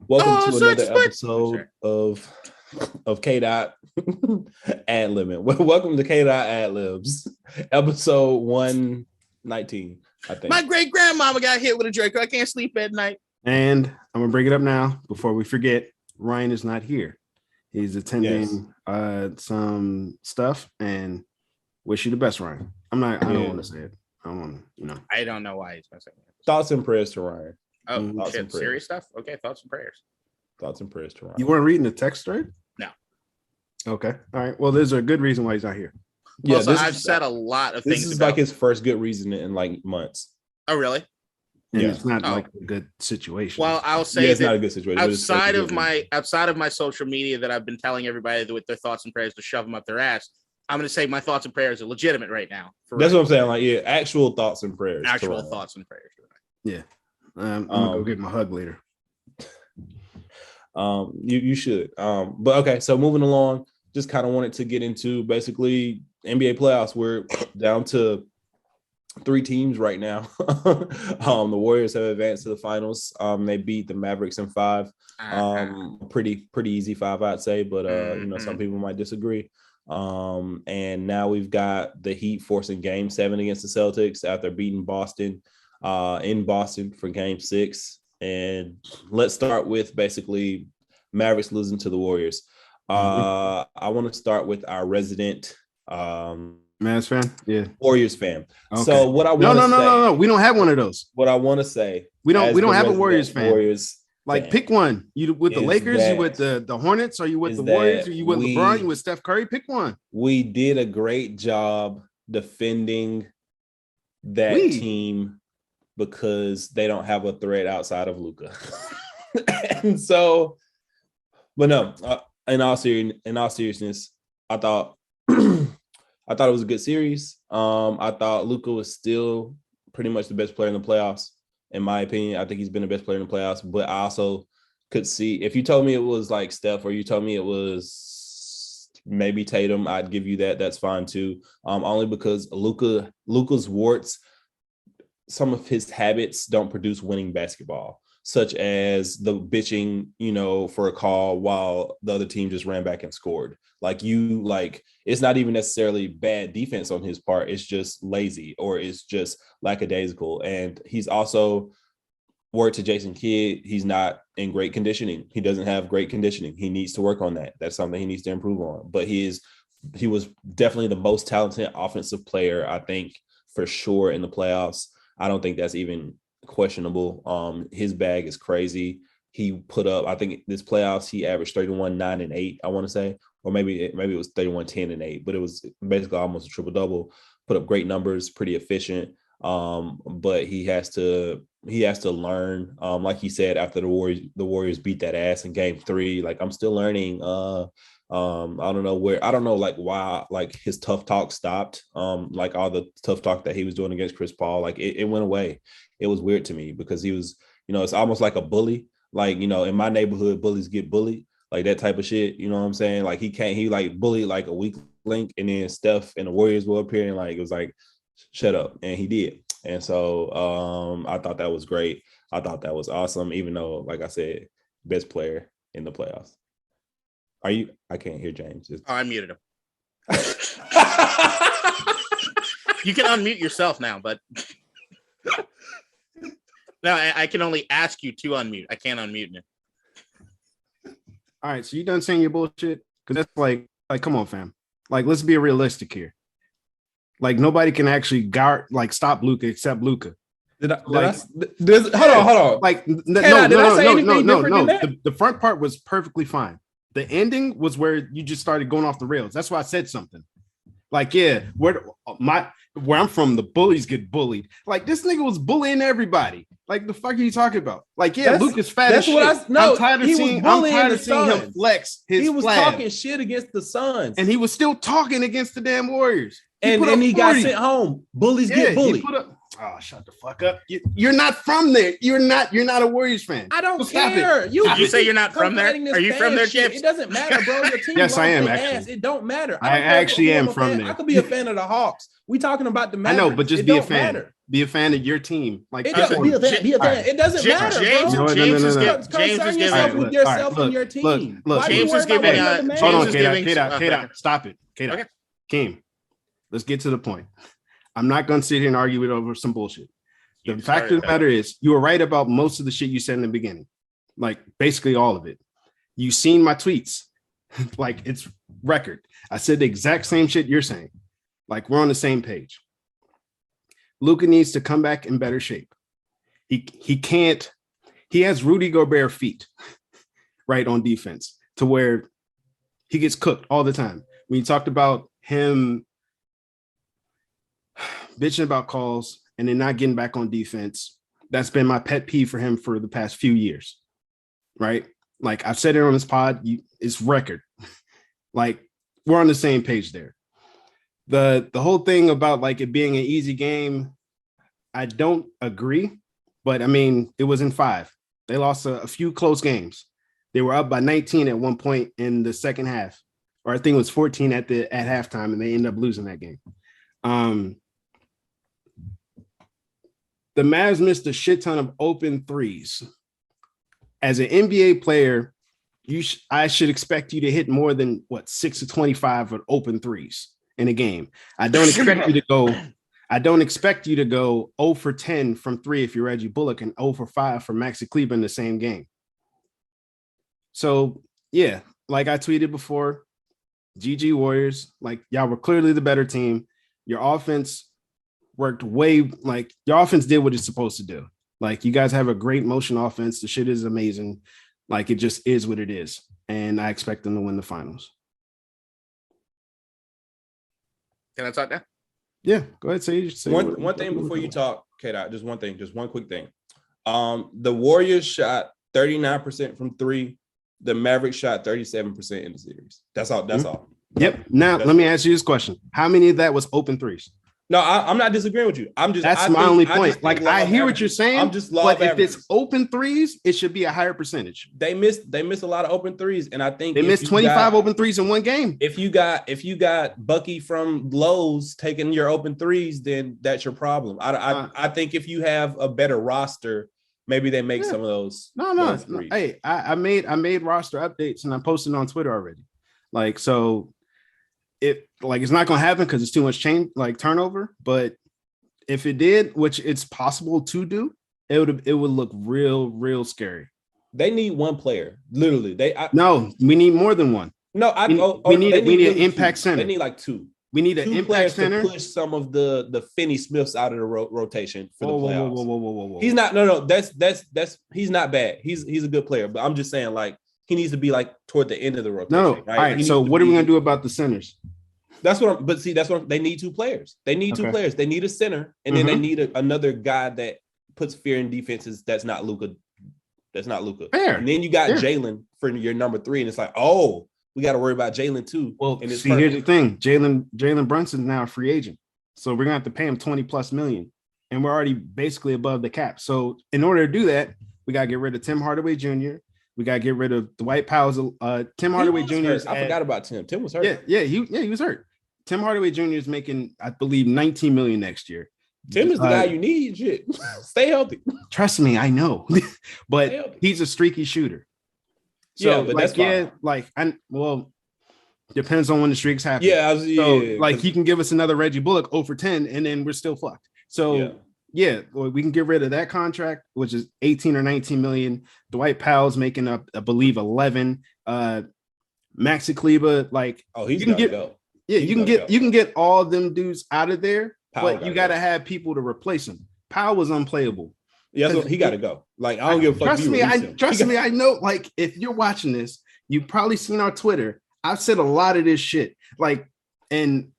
Welcome to Switch, another episode of K Dot Ad Limit. Welcome to K Dot Ad Libs, episode 119. I think my great grandmama got hit with a Draco. I can't sleep at night. And I'm gonna bring it up now before we forget. Ryan is not here. He's attending some stuff, and wish you the best, Ryan. I don't want to say it. I don't want to, I don't know why he's gonna say it. Thoughts and prayers to Ryan. Oh, shit, serious stuff? Okay, thoughts and prayers. Thoughts and prayers to Ryan. You weren't reading the text thread? No. Okay. All right. Well, there's a good reason why he's not here. Yeah, also, I've said a lot of things. This is like his first good reason in like months. Oh, really? And it's not like a good situation. Well, I'll say it's not a good situation. Outside of my social media that I've been telling everybody with their thoughts and prayers to shove them up their ass, I'm going to say my thoughts and prayers are legitimate right now. That's what I'm saying. Like, yeah, actual thoughts and prayers. Actual thoughts and prayers. Yeah. I'm gonna go get my hug later. You should. But okay, so moving along, just kind of wanted to get into basically NBA playoffs. We're down to 3 teams right now. The Warriors have advanced to the finals. They beat the Mavericks in 5. Pretty easy 5, I'd say, but some people might disagree. And now we've got the Heat forcing Game 7 against the Celtics after beating Boston in Boston for Game 6. And let's start with basically Mavericks losing to the Warriors. I want to start with our resident Mavs fan, Warriors fan. Okay. So what I want no, we don't have one of those. What I want to say, we don't have a Warriors fan. Like, pick one. You with the Lakers? You with the Hornets? Are you with the Warriors? Are you with LeBron? You with Steph Curry? Pick one. We did a great job defending that team because they don't have a threat outside of Luka. And so, but no, in all seriousness, I thought it was a good series. I thought Luka was still pretty much the best player in the playoffs. In my opinion, I think he's been the best player in the playoffs, but I also could see, if you told me it was like Steph or you told me it was maybe Tatum, I'd give you that. That's fine too. Only because Luka's warts, some of his habits don't produce winning basketball, such as the bitching, for a call while the other team just ran back and scored. It's not even necessarily bad defense on his part. It's just lazy, or it's just lackadaisical. And he's also, word to Jason Kidd, he's not in great conditioning. He doesn't have great conditioning. He needs to work on that. That's something he needs to improve on. But he was definitely the most talented offensive player, I think, for sure, in the playoffs. I don't think that's even questionable. His bag is crazy. He put up, I think this playoffs, he averaged 31, 9, and 8, I want to say, or maybe it was 31, 10, and 8, but it was basically almost a triple double. Put up great numbers, pretty efficient. But he has to learn. Like he said, after the Warriors beat that ass in Game 3, like, I'm still learning. I don't know why his tough talk stopped. Like all the tough talk that he was doing against Chris Paul, like it went away. It was weird to me because he was, it's almost like a bully. Like, in my neighborhood, bullies get bullied, like that type of shit. You know what I'm saying? Like he bullied like a weak link, and then Steph and the Warriors will appear, and like it was like, shut up, and he did. And so I thought that was great. I thought that was awesome, even though, like I said, best player in the playoffs. I can't hear James. I muted him. You can unmute yourself now, but no, I can only ask you to unmute. I can't unmute him. All right, so you done saying your bullshit? Because that's like, come on, fam. Like, let's be realistic here. Like, nobody can actually stop Luka except Luka. Hold on. Like, no. The front part was perfectly fine. The ending was where you just started going off the rails. That's why I said something. Like, yeah, where I'm from, the bullies get bullied. Like, this nigga was bullying everybody. Like, the fuck are you talking about? Like, yeah, Luka's fat as shit. I'm tired of seeing him flex his He was talking shit against the Suns. And he was still talking against the damn Warriors. He got sent home. Bullies get bullied. Oh, shut the fuck up. You're not from there. You're not a Warriors fan. I don't care. Did you say you're not from there? Are you from there, James? It doesn't matter, bro. Your team yes, I am, actually. Ass. It don't matter. I actually am from there. I could be a fan of the Hawks. We talking about the Mavericks. I know, but just be a fan. Matter. Be a fan of your team. Like It doesn't, be a fan. It doesn't matter, bro. James is concern yourself with yourself and your team. Look, James is giving. Hold on, K-Dot. Stop it, K-Dot. Okay. Keem, let's get to the point. I'm not going to sit here and argue it over some bullshit. The fact of the matter is, you were right about most of the shit you said in the beginning. Like, basically all of it. You've seen my tweets. Like, it's record. I said the exact same shit you're saying. Like, we're on the same page. Luka needs to come back in better shape. He can't. He has Rudy Gobert feet, right, on defense, to where he gets cooked all the time. When you talked about him bitching about calls and then not getting back on defense, that's been my pet peeve for him for the past few years, right? Like, I've said it on this pod, it's record. Like, we're on the same page there. The whole thing about like it being an easy game, I don't agree, but I mean, it was in 5. They lost a few close games. They were up by 19 at one point in the second half, or I think it was 14 at halftime, and they ended up losing that game. The Mavs missed a shit ton of open threes. As an NBA player, I should expect you to hit more than 6 to 25 with open threes in a game. I don't expect you to go 0 for 10 from 3 if you're Reggie Bullock and 0 for 5 for Maxi Kleber in the same game. So, yeah, like I tweeted before, GG Warriors, like y'all were clearly the better team. Your offense worked your offense did what it's supposed to do. Like, you guys have a great motion offense. The shit is amazing. Like, it just is what it is. And I expect them to win the finals. Can I talk now? Yeah, go ahead. Say one thing before you talk, K-Dot, just one quick thing. The Warriors shot 39% from 3. The Mavericks shot 37% in the series. That's all. Yep. Now, let me ask you this question. How many of that was open threes? No, I'm not disagreeing with you. That's my only point. Like, I hear what you're saying. I'm just but if it's open threes, it should be a higher percentage. They missed a lot of open threes, and I think they missed 25 open threes in one game. If you got Bucky from Lowe's taking your open threes, then that's your problem. I think if you have a better roster, maybe they make some of those. No. Hey, I made roster updates and I posted on Twitter already. Like, so it's not going to happen because it's too much turnover. But if it did, which it's possible to do, it would look real scary. They need one player, literally. We need more than one. No, we need an impact center. They need like 2. We need an impact center to push some of the Finney Smiths out of the rotation for the playoffs. Whoa. He's not. No. That's he's not bad. He's a good player, but I'm just saying, like, he needs to be like toward the end of the rotation. No. Right? All right. So what are we gonna do about the centers? That's what they need 2 players. They need 2 players. They need a center, and then they need another guy that puts fear in defenses. That's not Luka. Fair. And then you got Jalen for your number 3, and it's like, oh, we got to worry about Jalen too. Well, here's the thing: Jalen Brunson's now a free agent, so we're gonna have to pay him $20+ million, and we're already basically above the cap. So in order to do that, we gotta get rid of Tim Hardaway Jr. We gotta get rid of Dwight Powell. Tim Hardaway Jr. I forgot about Tim. Tim was hurt. Yeah, he was hurt. Tim Hardaway Jr. is making, I believe, $19 million next year. Tim is the guy you need. Shit, stay healthy. Trust me, I know, but he's a streaky shooter. So, yeah, but that's fine. Depends on when the streaks happen. He can give us another Reggie Bullock 0 for 10, and then we're still fucked. So we can get rid of that contract, which is 18 or 19 million. Dwight Powell's making up, I believe, 11. Maxi Kleber, he's gonna go. Yeah, you can get all them dudes out of there, but you got to have people to replace him. Powell was unplayable. Yeah, so he got to go. Like, I don't give a fuck. Trust me, I know. Like, if you're watching this, you've probably seen our Twitter. I've said a lot of this shit. Like, and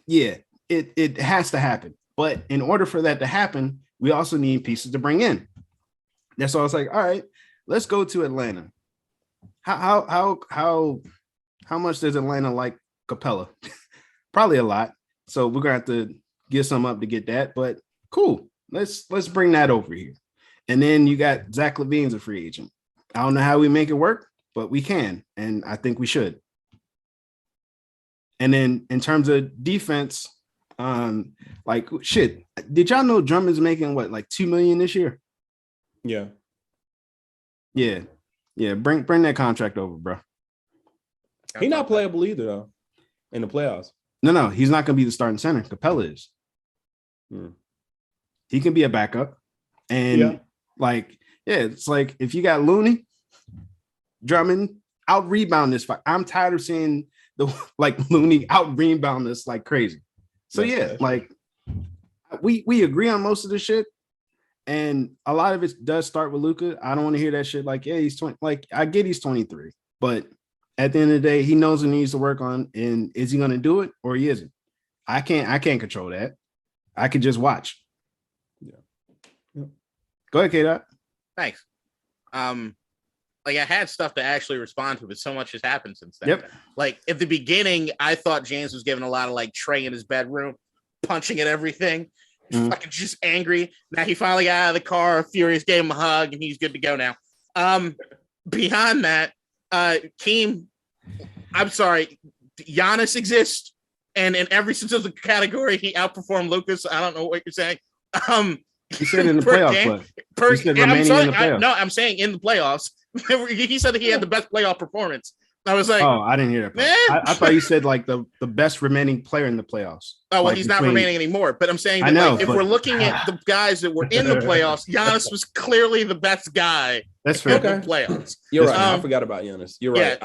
yeah, it has to happen. But in order for that to happen, we also need pieces to bring in. That's why I was like, all right, let's go to Atlanta. How much does Atlanta like Capella? Probably a lot. So we're gonna have to give some up to get that. But cool. Let's bring that over here. And then you got Zach LaVine's a free agent. I don't know how we make it work, but we can, and I think we should. And then in terms of defense, Like shit. Did y'all know Drummond's making what, like $2 million this year? Yeah. Yeah. Bring that contract over, bro. He's not playable either, though, in the playoffs. No, he's not gonna be the starting center. Capella is. He can be a backup. And it's like if you got Looney, Drummond out rebound this fight. I'm tired of seeing Looney out rebound this like crazy. So we agree on most of the shit, and a lot of it does start with Luka. I don't want to hear that shit like, yeah, he's 20. Like, I get he's 23, but at the end of the day, he knows what he needs to work on, and is he going to do it or he isn't? I can't control that. I could just watch. Yeah. Go ahead, K-Dot. Thanks. Like, I had stuff to actually respond to, but so much has happened since then. Yep. Like, at the beginning, I thought James was giving a lot of like Trey in his bedroom, punching at everything, fucking just angry. Now he finally got out of the car, furious, gave him a hug, and he's good to go now. Beyond that, Keem, I'm sorry, Giannis exists, and in every single category, he outperformed Lucas. I don't know what you're saying. He said in the playoffs. I'm saying in the playoffs. He said that he had the best playoff performance. I was like, oh, I didn't hear that. I thought you said like the best remaining player in the playoffs. Oh, well, like he's not remaining anymore. But I'm saying that, if we're looking at the guys that were in the playoffs, Giannis was clearly the best guy. That's fair. In the playoffs. You're right. I forgot about Giannis. You're right.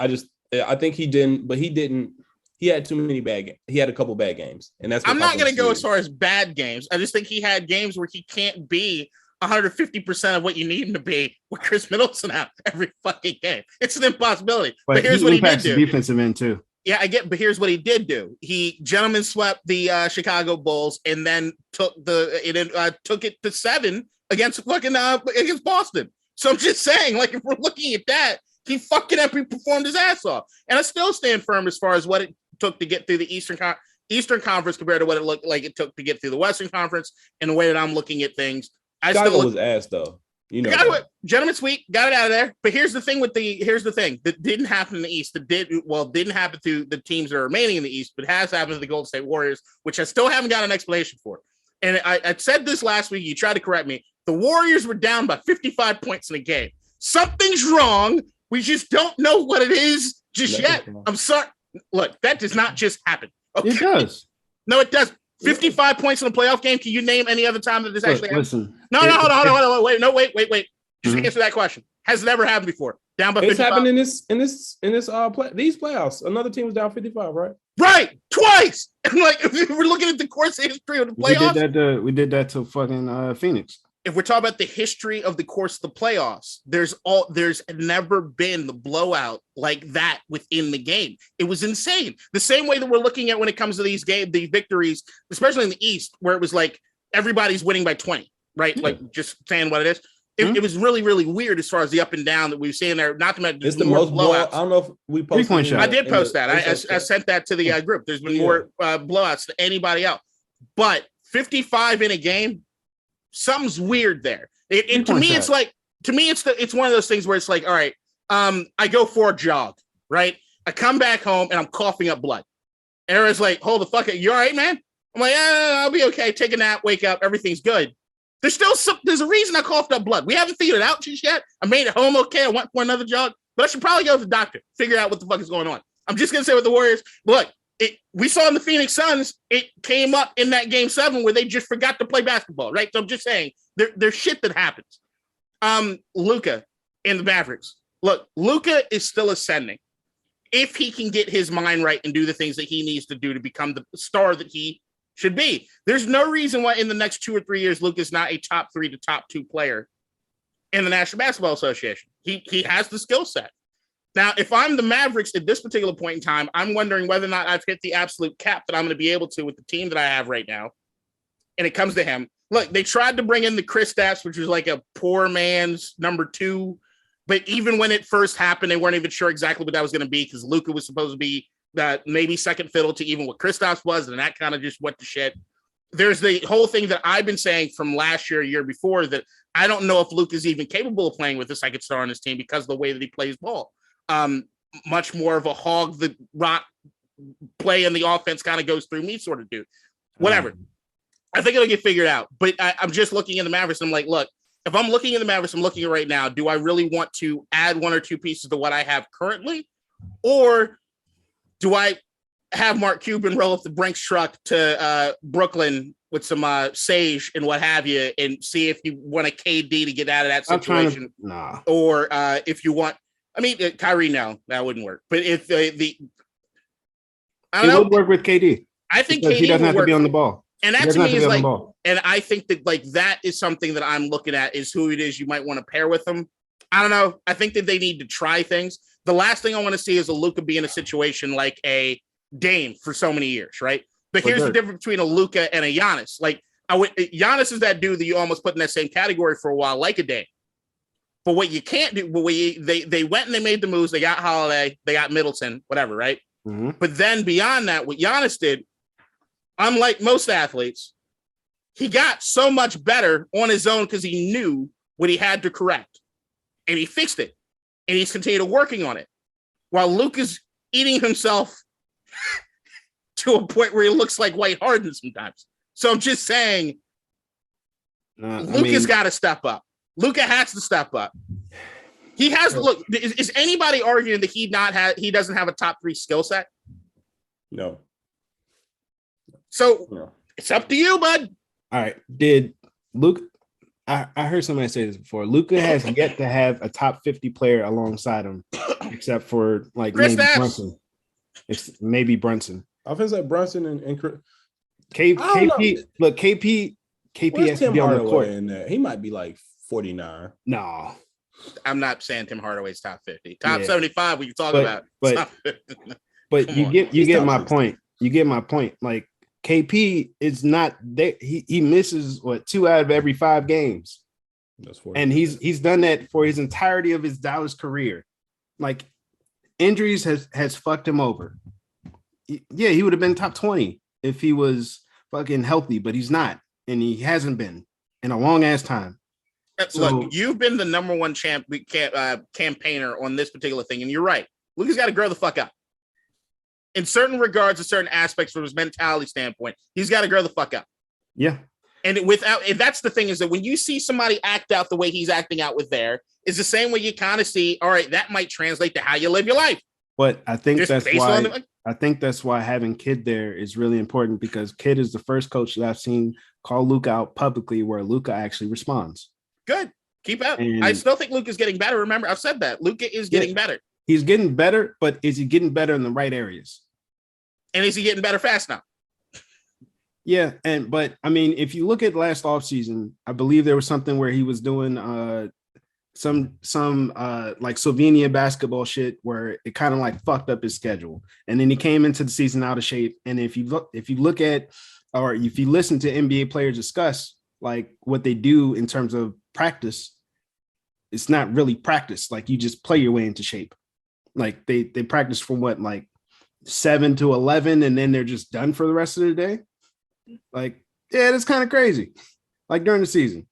Yeah. I think he didn't, but he didn't. He had too many bad games. He had a couple bad games, and that's. I'm not going to go as far as bad games. I just think he had games where he can't be 150% of what you need him to be with Chris Middleton out every fucking game. It's an impossibility. But here's what he did do. Defensive end too. Yeah, I get. But here's what he did do. He gentleman swept the Chicago Bulls and then took it to 7 against against Boston. So I'm just saying, like, if we're looking at that, he fucking performed his ass off. And I still stand firm as far as what it took to get through the Eastern Conference compared to what it looked like it took to get through the Western Conference, and the way that I'm looking at things. Chicago was ass though. You know, gentlemen sweep, got it out of there. But here's the thing that didn't happen in the East. Didn't happen to the teams that are remaining in the East, but has happened to the Golden State Warriors, which I still haven't got an explanation for. And I said this last week. You tried to correct me. The Warriors were down by 55 points in a game. Something's wrong. We just don't know what it is just yet. I'm sorry. Look, that does not just happen. Okay? It does. No, it does. 55 points in a playoff game. Can you name any other time that this actually happened? Listen. No, hold on. Wait. Just answer that question. Has it ever happened before? Down by 55? It's happened in these playoffs. Another team was down 55, right? Right, twice. And like, if we're looking at the course of history of the playoffs, we did that to fucking Phoenix. If we're talking about the history of the course of the playoffs, there's never been the blowout like that within the game. It was insane. The same way that we're looking at when it comes to these victories, especially in the East, where it was like everybody's winning by 20, right? Yeah. Like, just saying what it is. It was really, really weird as far as the up and down that we've seen there. Not to mention it's the most blowouts. I don't know if we posted. I did post that. I sent that to the group. There's been more blowouts than anybody else, but 55 in a game. Something's weird there. To me, it's one of those things where it's like, all right, I go for a jog, right? I come back home and I'm coughing up blood. Aaron's like, hold the fuck up. You all right, man? I'm like, I'll be okay. Take a nap, wake up, everything's good. There's a reason I coughed up blood. We haven't figured it out just yet. I made it home okay. I went for another jog, but I should probably go to the doctor, figure out what the fuck is going on. I'm just gonna say with the Warriors, look, we saw in the Phoenix Suns, it came up in that game 7 where they just forgot to play basketball, right? So I'm just saying there's shit that happens. Luka in the Mavericks. Look, Luka is still ascending. If he can get his mind right and do the things that he needs to do to become the star that he should be, there's no reason why in the next 2 or 3 years, Luka's not a top 3 to top 2 player in the National Basketball Association. He has the skill set. Now, if I'm the Mavericks at this particular point in time, I'm wondering whether or not I've hit the absolute cap that I'm going to be able to with the team that I have right now. And it comes to him. Look, they tried to bring in the Kristaps, which was like a poor man's number 2. But even when it first happened, they weren't even sure exactly what that was going to be because Luka was supposed to be maybe second fiddle to even what Kristaps was. And that kind of just went to shit. There's the whole thing that I've been saying from last year, year before, that I don't know if Luka's even capable of playing with a second star on his team because of the way that he plays ball. Much more of a hog the rock play and the offense kind of goes through me sort of dude. Whatever. I think it'll get figured out. But I'm just looking at the Mavericks. And I'm like, look, if I'm looking at the Mavericks, I'm looking at right now. Do I really want to add one or two pieces to what I have currently? Or do I have Mark Cuban roll up the Brinks truck to Brooklyn with some sage and what have you, and see if you want a KD to get out of that situation? Or if you want, I mean, Kyrie, no, that wouldn't work. But if I don't know, it would work with KD. I think KD he doesn't have to be on the ball. And that to me is like, and I think that like that is something that I'm looking at is who it is you might want to pair with them. I don't know. I think that they need to try things. The last thing I want to see is a Luka be in a situation like a Dame for so many years, right? But here's the difference between a Luka and a Giannis. Like Giannis is that dude that you almost put in that same category for a while, like a Dame. But what you can't do, they went and they made the moves. They got Holiday, they got Middleton, whatever, right? Mm-hmm. But then beyond that, what Giannis did, unlike most athletes, he got so much better on his own because he knew what he had to correct. And he fixed it. And he's continued working on it. While Luka's eating himself to a point where he looks like White Harden sometimes. So I'm just saying, Luka's got to step up. Luka has to step up. He has, look, is anybody arguing that he doesn't have a top 3 skill set? No. So It's up to you, bud. All right. Did Luka, I heard somebody say this before. Luka has yet to have a top 50 player alongside him, except for like maybe Brunson. It's maybe Brunson. I think like Brunson and KP. Look, KP has to be on the court. In there? He might be like 49. No. I'm not saying Tim Hardaway's top 50. Top 75 we can talk about. But you get my point. You get my point. Like KP is not there. He misses 2 out of every 5 games. That's 4. And he's done that for his entirety of his Dallas career. Like injuries has fucked him over. He would have been top 20 if he was fucking healthy, but he's not, and he hasn't been in a long ass time. Look, you've been the number one campaigner on this particular thing, and you're right. Luka's got to grow the fuck up. In certain regards, in certain aspects from his mentality standpoint, he's got to grow the fuck up. Yeah. And that's the thing, is that when you see somebody act out the way he's acting out with there, is the same way you kind of see, all right, that might translate to how you live your life. But I think that's why having Kid there is really important, because Kid is the first coach that I've seen call Luka out publicly where Luka actually responds. Good. Keep up. I still think Luka's getting better. Remember, I've said that. Luka is getting better. He's getting better, but is he getting better in the right areas? And is he getting better fast now? Yeah, but I mean, if you look at last offseason, I believe there was something where he was doing some like Slovenia basketball shit where it kind of like fucked up his schedule, and then he came into the season out of shape. And if you look at, or if you listen to NBA players discuss like what they do in terms of practice, it's not really practice. Like you just play your way into shape. Like they practice from like 7 to 11, and then they're just done for the rest of the day. Like, yeah, that's kind of crazy. Like during the season.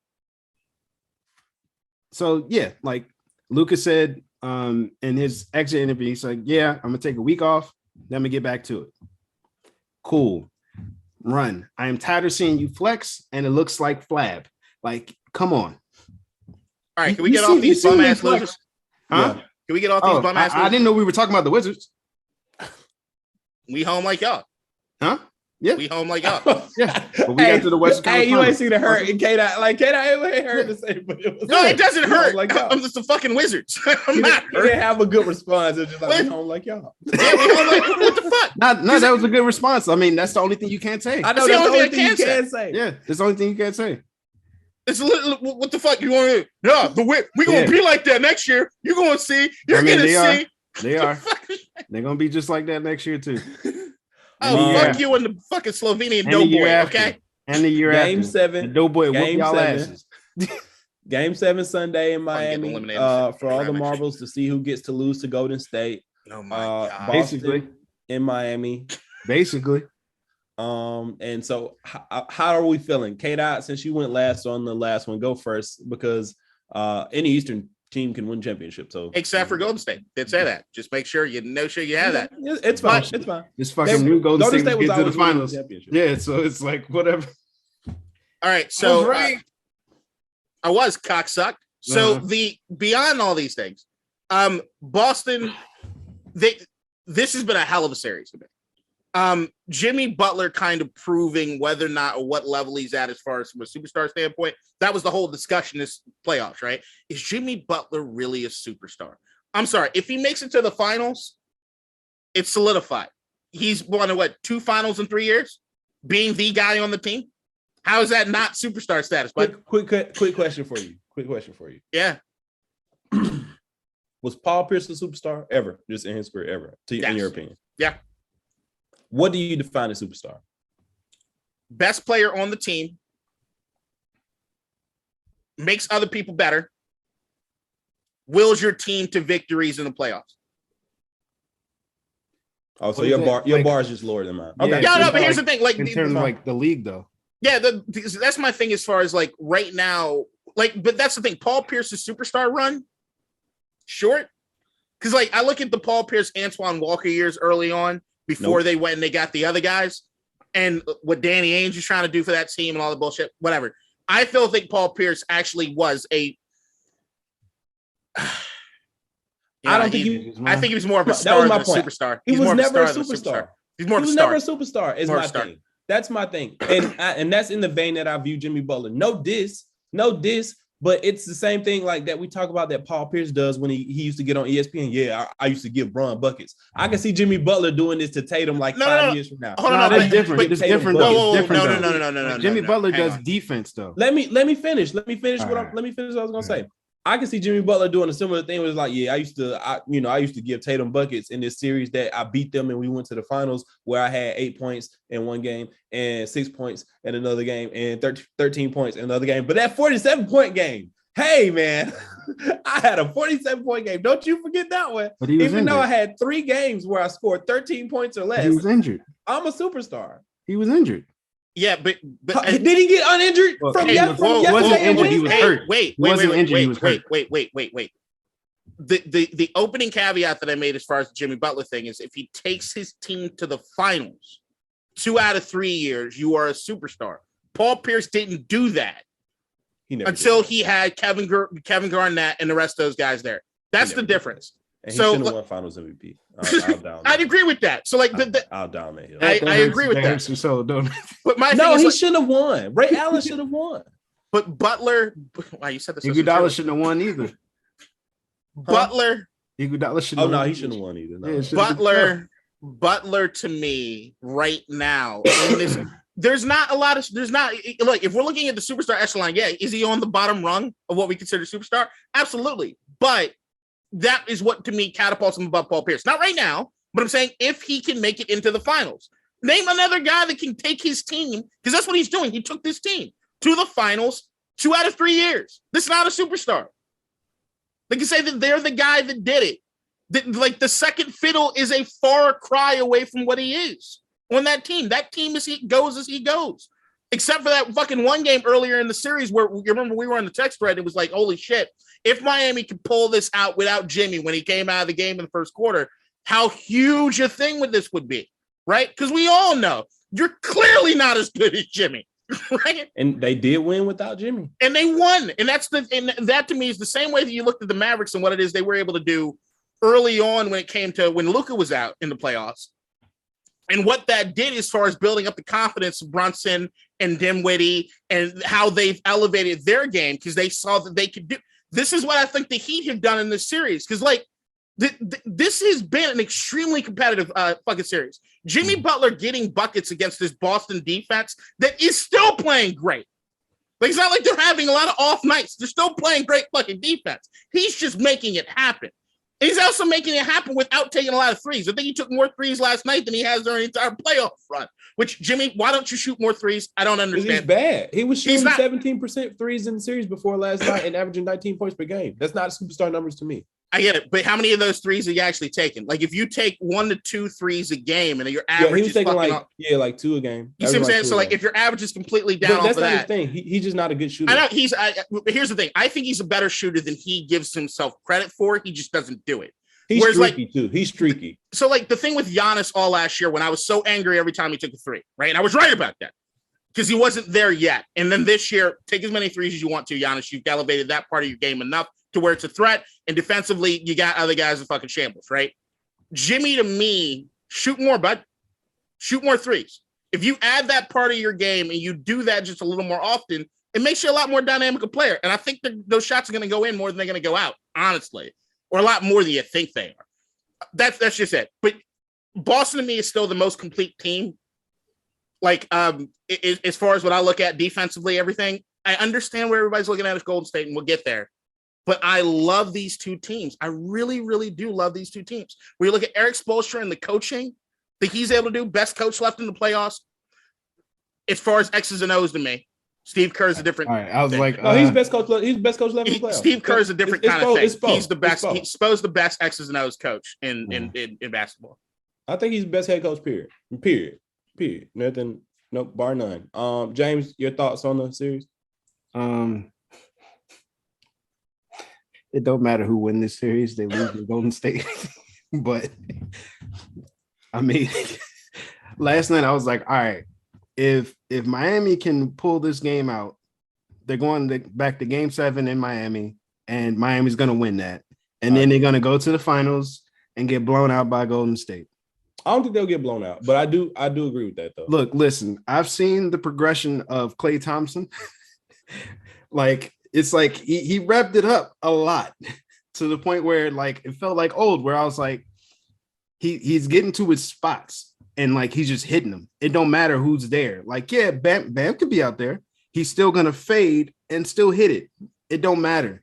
So yeah, like Luka said in his exit interview, he's like, yeah, I'm gonna take a week off, then I'm gonna get back to it. Cool. Run. I am tired of seeing you flex, and it looks like flab. Like, come on. All right, can we get off these bum ass losers? Huh? Yeah. Can we get off these bum ass losers? I didn't know we were talking about the Wizards. We home like y'all. Huh? Yeah. We home like y'all. Yeah. But we got to the Western Conference. Hey, you ain't seen the hurt in K-Dot. Like K-Dot, it hurt to say, but it was no, it doesn't hurt. Like I'm just the fucking Wizards. I'm not hurt. You didn't have a good response. It's just like, we home like y'all. Yeah, we home like, what the fuck? No, that was a good response. I mean, that's the only thing you can't say. I know that's the only thing you can say. Yeah, that's the only thing you can't say. It's what the fuck you want to? Yeah, we're gonna be like that next year. You're gonna see. You're gonna see. They are. They're gonna be just like that next year too. Oh, fuck you and the fucking Slovenian doughboy, okay? And the year Game after. 7. The doughboy whoop y'all 7. asses. Game 7 Sunday in Miami for all the marbles to see who gets to lose to Golden State. Oh my God. Boston basically in Miami. Basically. And so how are we feeling? K-Dot, since you went last on the last one, go first, because in the Eastern team can win championship. So except for Golden State, did say that. Just make sure you have that. It's fine. It's fine. This fucking new Golden State was to the finals. Yeah, so it's like whatever. All right, so I was cocksucked. So the beyond all these things, Boston, this has been a hell of a series to me. Jimmy Butler kind of proving whether or not or what level he's at as far as from a superstar standpoint. That was the whole discussion this playoffs, right? Is Jimmy Butler really a superstar? I'm sorry. If he makes it to the finals, it's solidified. He's won, 2 finals in 3 years? Being the guy on the team? How is that not superstar status? But quick question for you. Yeah. Was Paul Pierce a superstar ever? Just in his career ever? In your opinion? Yeah. What do you define as superstar? Best player on the team, makes other people better, wills your team to victories in the playoffs. Oh, so your bar is just lower than mine. Okay. Yeah, no, but here's the thing. Like in terms of like the league, though. Yeah, that's my thing as far as like right now. Like, but that's the thing. Paul Pierce's superstar run, short. Because like I look at the Paul Pierce, Antoine Walker years early on. Before they went and they got the other guys and what Danny Ainge was trying to do for that team and all the bullshit, whatever. I still think Paul Pierce actually was I think he was more of a star than a superstar. He was never a superstar. He's more of a star. Never a superstar is my thing. That's my thing. And that's in the vein that I view Jimmy Butler. No diss, but it's the same thing like that we talk about that Paul Pierce does when he used to get on ESPN. Yeah, I used to give Bron buckets. I can see Jimmy Butler doing this to Tatum 5 years from now. Hold on, that's different. It's different. No. Jimmy Butler does defense though. Let me finish. Let me finish what I was gonna say. I can see Jimmy Butler doing a similar thing. Where it's like, yeah, I used to give Tatum buckets in this series that I beat them and we went to the finals where I had 8 points in one game and 6 points in another game and 13 points in another game. But that 47-point game, hey man, I had a 47-point game. Don't you forget that one. But even though I had 3 games where I scored 13 points or less, he was injured. I'm a superstar. He was injured. Yeah, but did he get uninjured from yesterday? Wasn't injured. He was hurt. Wait. The opening caveat that I made as far as the Jimmy Butler thing is if he takes his team to the finals 2 out of 3 years, you are a superstar. Paul Pierce didn't do that until he had Kevin Garnett and the rest of those guys there. That's the difference. And he should have won Finals MVP. I'd agree with that. So, like, I'll down that hill. I agree with that. So don't. But he shouldn't have won. Ray Allen should have won. But Butler, wow, you said this. Iguodala shouldn't have won either. Butler. Iguodala shouldn't. Oh no, he shouldn't have won either. No. Yeah, Butler to me right now. There's not a lot of. There's not like if we're looking at the superstar echelon. Yeah, is he on the bottom rung of what we consider superstar? Absolutely, but. That is what, to me, catapults him above Paul Pierce. Not right now, but I'm saying if he can make it into the finals. Name another guy that can take his team, because that's what he's doing. He took this team to the finals 2 out of 3 years. This is not a superstar. They can say that they're the guy that did it. Like the second fiddle is a far cry away from what he is on that team. That team as he goes. Except for that fucking one game earlier in the series where you remember we were on the text thread. It was like, holy shit. If Miami could pull this out without Jimmy when he came out of the game in the first quarter, how huge a thing this would be, right? Because we all know you're clearly not as good as Jimmy, right? And they did win without Jimmy. And they won. And that to me is the same way that you looked at the Mavericks and what it is they were able to do early on when it came to when Luka was out in the playoffs. And what that did as far as building up the confidence of Brunson and Dinwiddie and how they've elevated their game because they saw that they could do. This is what I think the Heat have done in this series because, like, this has been an extremely competitive fucking series. Jimmy Butler getting buckets against this Boston defense that is still playing great. Like, it's not like they're having a lot of off nights. They're still playing great fucking defense. He's just making it happen. And he's also making it happen without taking a lot of threes. I think he took more threes last night than he has during the entire playoff run. Which, Jimmy, why don't you shoot more threes? I don't understand. He's bad. He was shooting 17% threes in the series before last night and averaging 19 points per game. That's not superstar numbers to me. I get it, but how many of those threes are you actually taking? Like, if you take 1 to 2 threes a game, and your average he was is taking like 2 a game. You see what I'm saying? So, like, if your average is completely down, but that's not his thing. He's just not a good shooter. I know here's the thing. I think he's a better shooter than he gives himself credit for. He just doesn't do it. He's streaky too. He's streaky. So, like, the thing with Giannis all last year, when I was so angry every time he took a three, right? And I was right about that because he wasn't there yet. And then this year, take as many threes as you want to, Giannis. You've elevated that part of your game enough to where it's a threat, and defensively, you got other guys in fucking shambles, right? Jimmy, to me, shoot more, bud. Shoot more threes. If you add that part of your game and you do that just a little more often, it makes you a lot more dynamic a player. And I think that those shots are going to go in more than they're going to go out, honestly, or a lot more than you think they are. That's just it. But Boston, to me, is still the most complete team. Like, as far as what I look at defensively, everything, I understand where everybody's looking at is Golden State, and we'll get there. But I love these two teams. I really, really do love these two teams. When you look at Eric Spoelstra and the coaching that he's able to do, best coach left in the playoffs. As far as X's and O's to me, Steve Kerr is a different. All right, I was like, no, he's best coach. He's best coach left in the playoffs. Steve Kerr is a different kind of thing. He's the best. He's Spo's the best X's and O's coach in basketball. I think he's the best head coach. Period. Nothing. Nope. Bar none. James, your thoughts on the series? It don't matter who win this series, they lose to Golden State. But I mean, last night I was like, all right, if Miami can pull this game out, they're going back to game 7 in Miami, and Miami's going to win that. And then they're going to go to the finals and get blown out by Golden State. I don't think they'll get blown out, but I do agree with that, though. Look, listen, I've seen the progression of Klay Thompson. Like, it's like he revved it up a lot to the point where, like, it felt like old, where I was like, he's getting to his spots and, like, he's just hitting them. It don't matter who's there. Like, yeah, Bam could be out there. He's still going to fade and still hit it. It don't matter.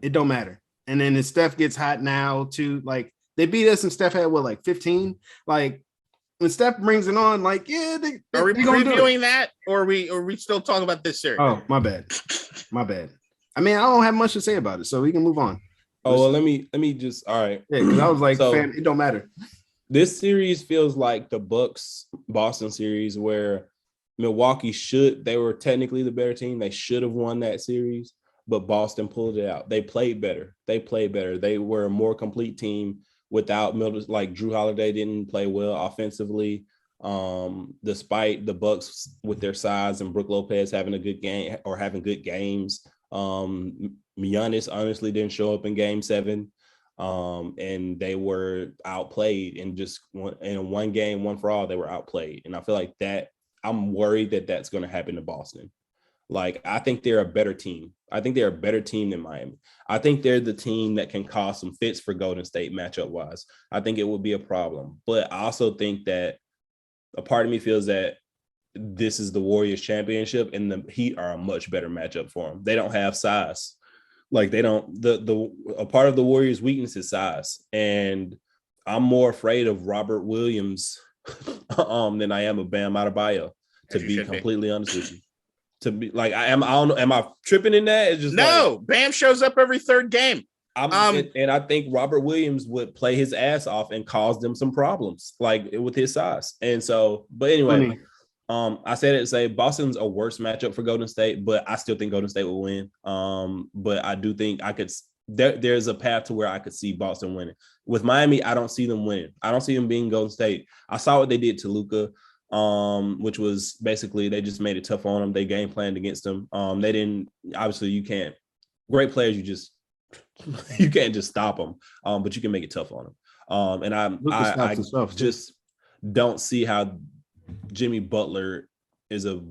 And then if Steph gets hot now too, like, they beat us and Steph had, like, 15? Like, when Steph brings it on, like, yeah, are we previewing that, or are we still talking about this series? Oh, my bad. I mean, I don't have much to say about it, so we can move on. Oh, well, let me just, all right. Yeah, because I was like, fam, it don't matter. This series feels like the Bucks Boston series, where Milwaukee they were technically the better team. They should have won that series, but Boston pulled it out. They played better. They were a more complete team without Middleton. Like, Drew Holiday didn't play well offensively, despite the Bucks with their size and Brook Lopez having a good game or having good games. Giannis honestly didn't show up in game 7, and they were outplayed in one game, one for all, they were outplayed. And I feel like that I'm worried that that's going to happen to Boston. Like, I think they're a better team. I think they're a better team than Miami. I think they're the team that can cause some fits for Golden State matchup wise. I think it would be a problem, but I also think that a part of me feels that this is the Warriors championship and the Heat are a much better matchup for them. They don't have size. Like, they don't, a part of the Warriors' weakness is size. And I'm more afraid of Robert Williams than I am of Bam Adebayo, to be completely honest with you. To be like, I don't know, am I tripping in that? It's just no, like, Bam shows up every third game. And I think Robert Williams would play his ass off and cause them some problems, like, with his size. And so, but anyway, I said it to say Boston's a worse matchup for Golden State, but I still think Golden State will win. But I do think there's a path to where I could see Boston winning. With Miami, I don't see them winning. I don't see them being Golden State. I saw what they did to Luka, which was basically they just made it tough on them. They game planned against them. They didn't, obviously you can't, great players, you can't just stop them, but you can make it tough on them. And I just don't see how Jimmy Butler is a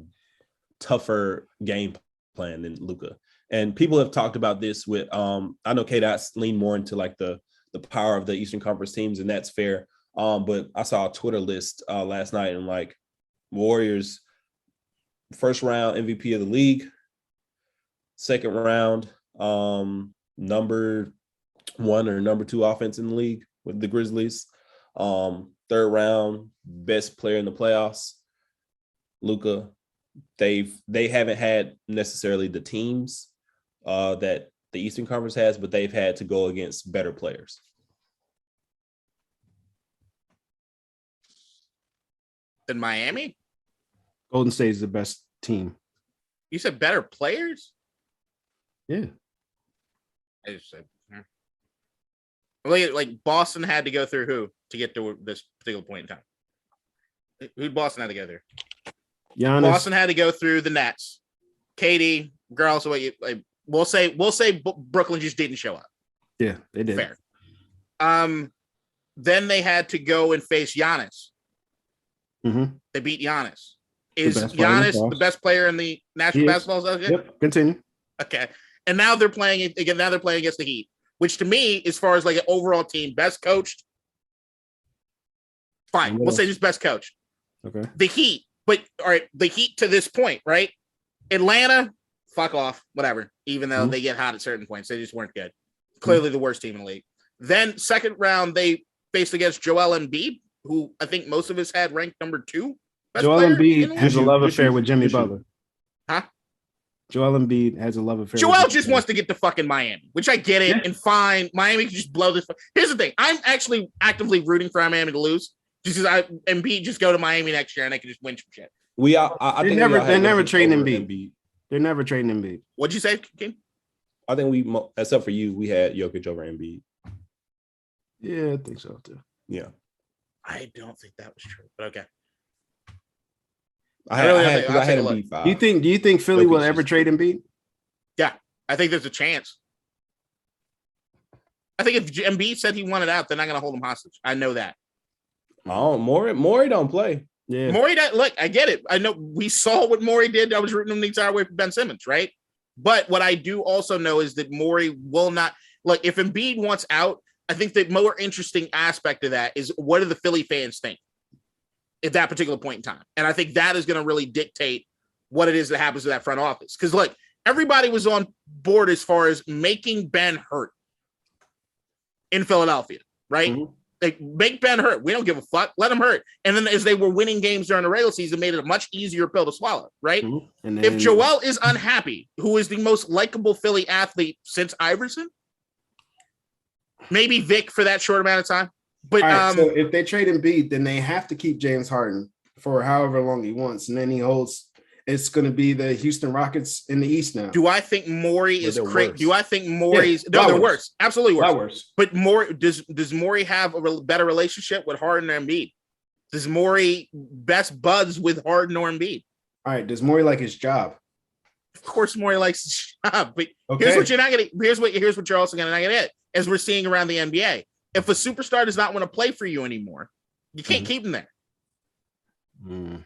tougher game plan than Luka. And people have talked about this with, I know K-Dot's lean more into, like, the power of the Eastern Conference teams, and that's fair. But I saw a Twitter list last night, and, like, Warriors first round MVP of the league, second round number 1 or number 2 offense in the league with the Grizzlies, third round best player in the playoffs, Luka. They haven't had necessarily the teams that the Eastern Conference has, but they've had to go against better players. Than Miami? Golden State is the best team. You said better players? Yeah. I just said, like Boston had to go through who to get to this particular point in time? Who Boston had to go through? Giannis. Boston had to go through the Nets. KD, girls, we'll say Brooklyn just didn't show up. Yeah, they did. Fair. Then they had to go and face Giannis. Mm-hmm. They beat Giannis. Is Giannis the best player in the National Basketball Association? Yep. Continue. Okay. And now they're playing again. Now they're playing against the Heat, which to me, as far as like an overall team, best coached. Fine, we'll say just best coach. Okay. The Heat, but all right, the Heat to this point, right? Atlanta, fuck off, whatever. Even though they get hot at certain points, they just weren't good. Clearly the worst team in the league. Then second round, they faced against Joel Embiid, who I think most of us had ranked number 2. Joel Embiid has a love affair with Jimmy Butler. Huh? Joel Embiid has a love affair. Joel just wants to get to fucking Miami, which I get it and fine. Miami can just blow this. Here's the thing: I'm actually actively rooting for Miami to lose, just because Embiid just go to Miami next year and they can just win some shit. They're never trading Embiid. They're never trading Embiid. What'd you say, King? I think we, except for you, we had Jokic over Embiid. Yeah, I think so too. Yeah, I don't think that was true, but okay. I had Embiid 5. Do you think Philly will ever trade Embiid? Yeah, I think there's a chance. I think if Embiid said he wanted out, they're not going to hold him hostage. I know that. Oh, Morey don't play. Yeah, Morey, look, I get it. I know we saw what Morey did. I was rooting him the entire way for Ben Simmons, right? But what I do also know is that Morey will not, like, if Embiid wants out, I think the more interesting aspect of that is what do the Philly fans think at that particular point in time? And I think that is going to really dictate what it is that happens to that front office. Because, look, everybody was on board as far as making Ben hurt in Philadelphia, right? Mm-hmm. Like, make Ben hurt. We don't give a fuck. Let him hurt. And then as they were winning games during the regular season, made it a much easier pill to swallow, right? Mm-hmm. And then, if Joel is unhappy, who is the most likable Philly athlete since Iverson, maybe Vic for that short amount of time. But so if they trade Embiid, then they have to keep James Harden for however long he wants. And then he holds, it's going to be the Houston Rockets in the East now. Do I think Morey is crazy? Do I think Morey's they're worse? Absolutely worse. But does Morey have a better relationship with Harden or Embiid? Does Morey best buds with Harden or Embiid? All right. Does Morey like his job? Of course, Morey likes his job. But here's what you're not going to. Here's what you're also going to not get, as we're seeing around the NBA. If a superstar does not want to play for you anymore, you can't keep him there. Mm.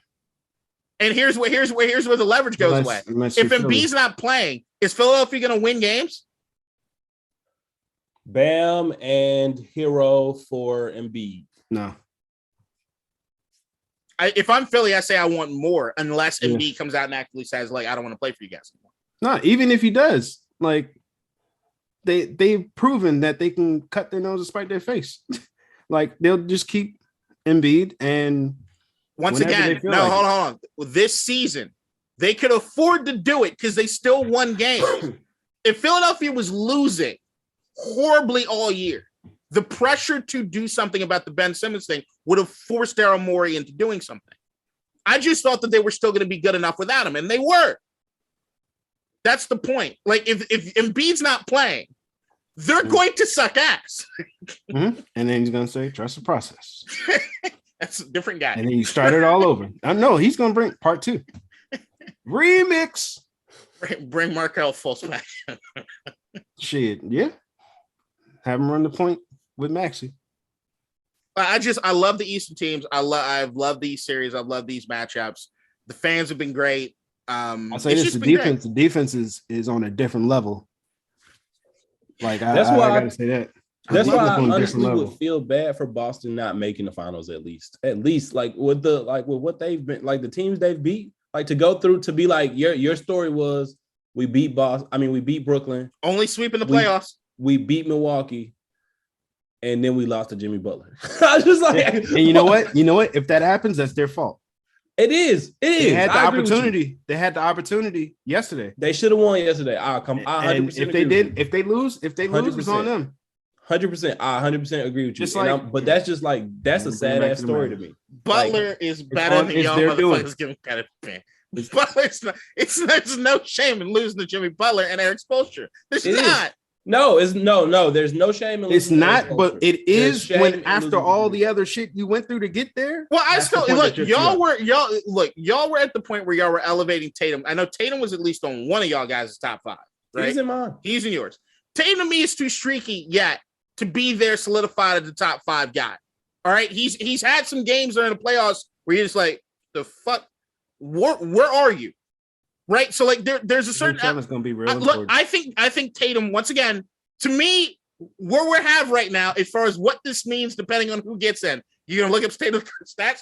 And here's where the leverage goes away. If Embiid's not playing, is Philadelphia going to win games? Bam and Hero for Embiid. No. If I'm Philly, I say I want more, unless Embiid comes out and actively says, like, I don't want to play for you guys anymore. No, even if he does, like, they've proven that they can cut their nose despite their face. Like, they'll just keep Embiid, and once again, hold on. This season, they could afford to do it because they still won games. If Philadelphia was losing horribly all year, the pressure to do something about the Ben Simmons thing would have forced Daryl Morey into doing something. I just thought that they were still going to be good enough without him, and they were. That's the point. Like, if Embiid's not playing, they're going to suck ass. And then he's going to say, trust the process. That's a different guy. And then you start it all over. I know he's going to bring part 2. Remix. Bring Markelle Fultz back. Shit, yeah. Have him run the point with Maxey. I love the Eastern teams. I've loved these series. I've loved these matchups. The fans have been great. I'll say this: the defense is on a different level. Like that's why I gotta say that. That's why I honestly would feel bad for Boston not making the finals at least like with what they've been, like the teams they've beat, like to go through to be like your story was we beat Boston. I mean, we beat Brooklyn, only sweep in the playoffs. We beat Milwaukee, and then we lost to Jimmy Butler. I was just like, and you know what? If that happens, that's their fault. It is. They had the opportunity. They had the opportunity yesterday. They should have won yesterday. I 100%. If they did, if they lose, it's on them. 100%. I 100% agree with you. But that's just like that's a sad ass story to me. Butler is better than y'all motherfuckers giving credit for. Butler's not. There's no shame in losing to Jimmy Butler and Eric Spoelstra. There's not. No, it's no. There's no shame in losing. It's not, but it is when after all the other shit you went through to get there. Well, I still look. Y'all were at the point where y'all were elevating Tatum. I know Tatum was at least on one of y'all guys' top 5. Right? He's in mine. He's in yours. Tatum to me is too streaky yet to be there solidified as the top 5 guy. All right, he's had some games during the playoffs where you're just like, the fuck, where are you? Right, so like there's a certain. It's going to be real. Look, I think Tatum once again, to me, where we have right now, as far as what this means, depending on who gets in, you're gonna look up Tatum's stats.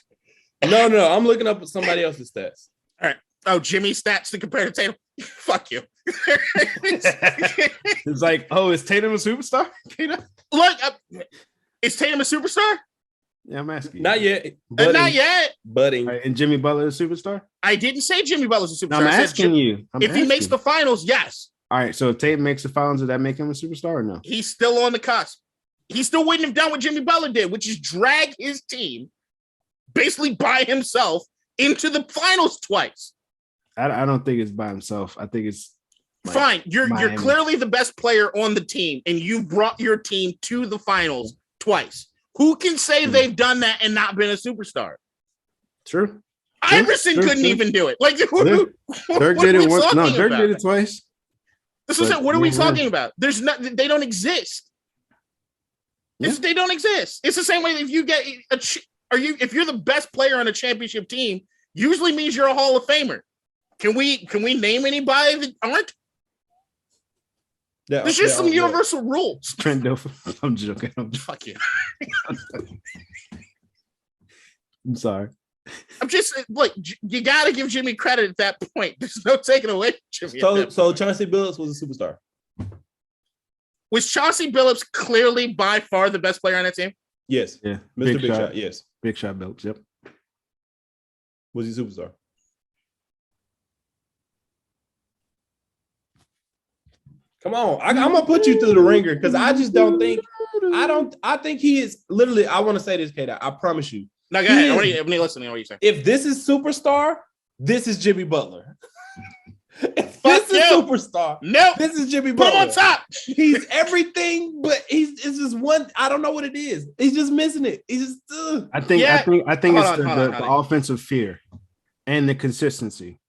No, I'm looking up somebody else's stats. All right. Oh, Jimmy's stats to compare to Tatum. Fuck you. It's like, oh, is Tatum a superstar? Look, is Tatum a superstar? Yeah, I'm asking. Not yet. Not yet. Budding. Right, and Jimmy Butler is a superstar? I didn't say Jimmy Butler's a superstar. No, I'm asking you. If he makes the finals, yes. All right, so if Tatum makes the finals, does that make him a superstar or no? He's still on the cusp. He still wouldn't have done what Jimmy Butler did, which is drag his team basically by himself into the finals twice. I don't think it's by himself. I think it's fine. You're clearly the best player on the team, and you brought your team to the finals twice. Who can say they've done that and not been a superstar? True. Iverson couldn't even do it. Like, Dirk did it once. No, Dirk did it twice. What are we talking about? There's not. They don't exist. They don't exist. It's the same way if you get if you're the best player on a championship team, usually means you're a Hall of Famer. Can we name anybody that aren't? There's just some universal rules. I'm joking. Fuck you. I'm sorry. I'm just like, you got to give Jimmy credit at that point. There's no taking away from Jimmy. So Chauncey Billups was a superstar. Was Chauncey Billups clearly by far the best player on that team? Yes. Yeah. Mr. Big Shot. Yes. Big Shot Billups. Yep. Was he a superstar? Come on, I'm gonna put you through the ringer because I just don't think. I think he is literally. I want to say this, Kate. I promise you. No, go ahead. I'm listening to what you're saying. If this is superstar, this is Jimmy Butler. If this is superstar, nope. This is Jimmy Butler. Put him on top. He's everything, but it's just one. I don't know what it is. He's just missing it. He's just. I think it's the offensive fear and the consistency.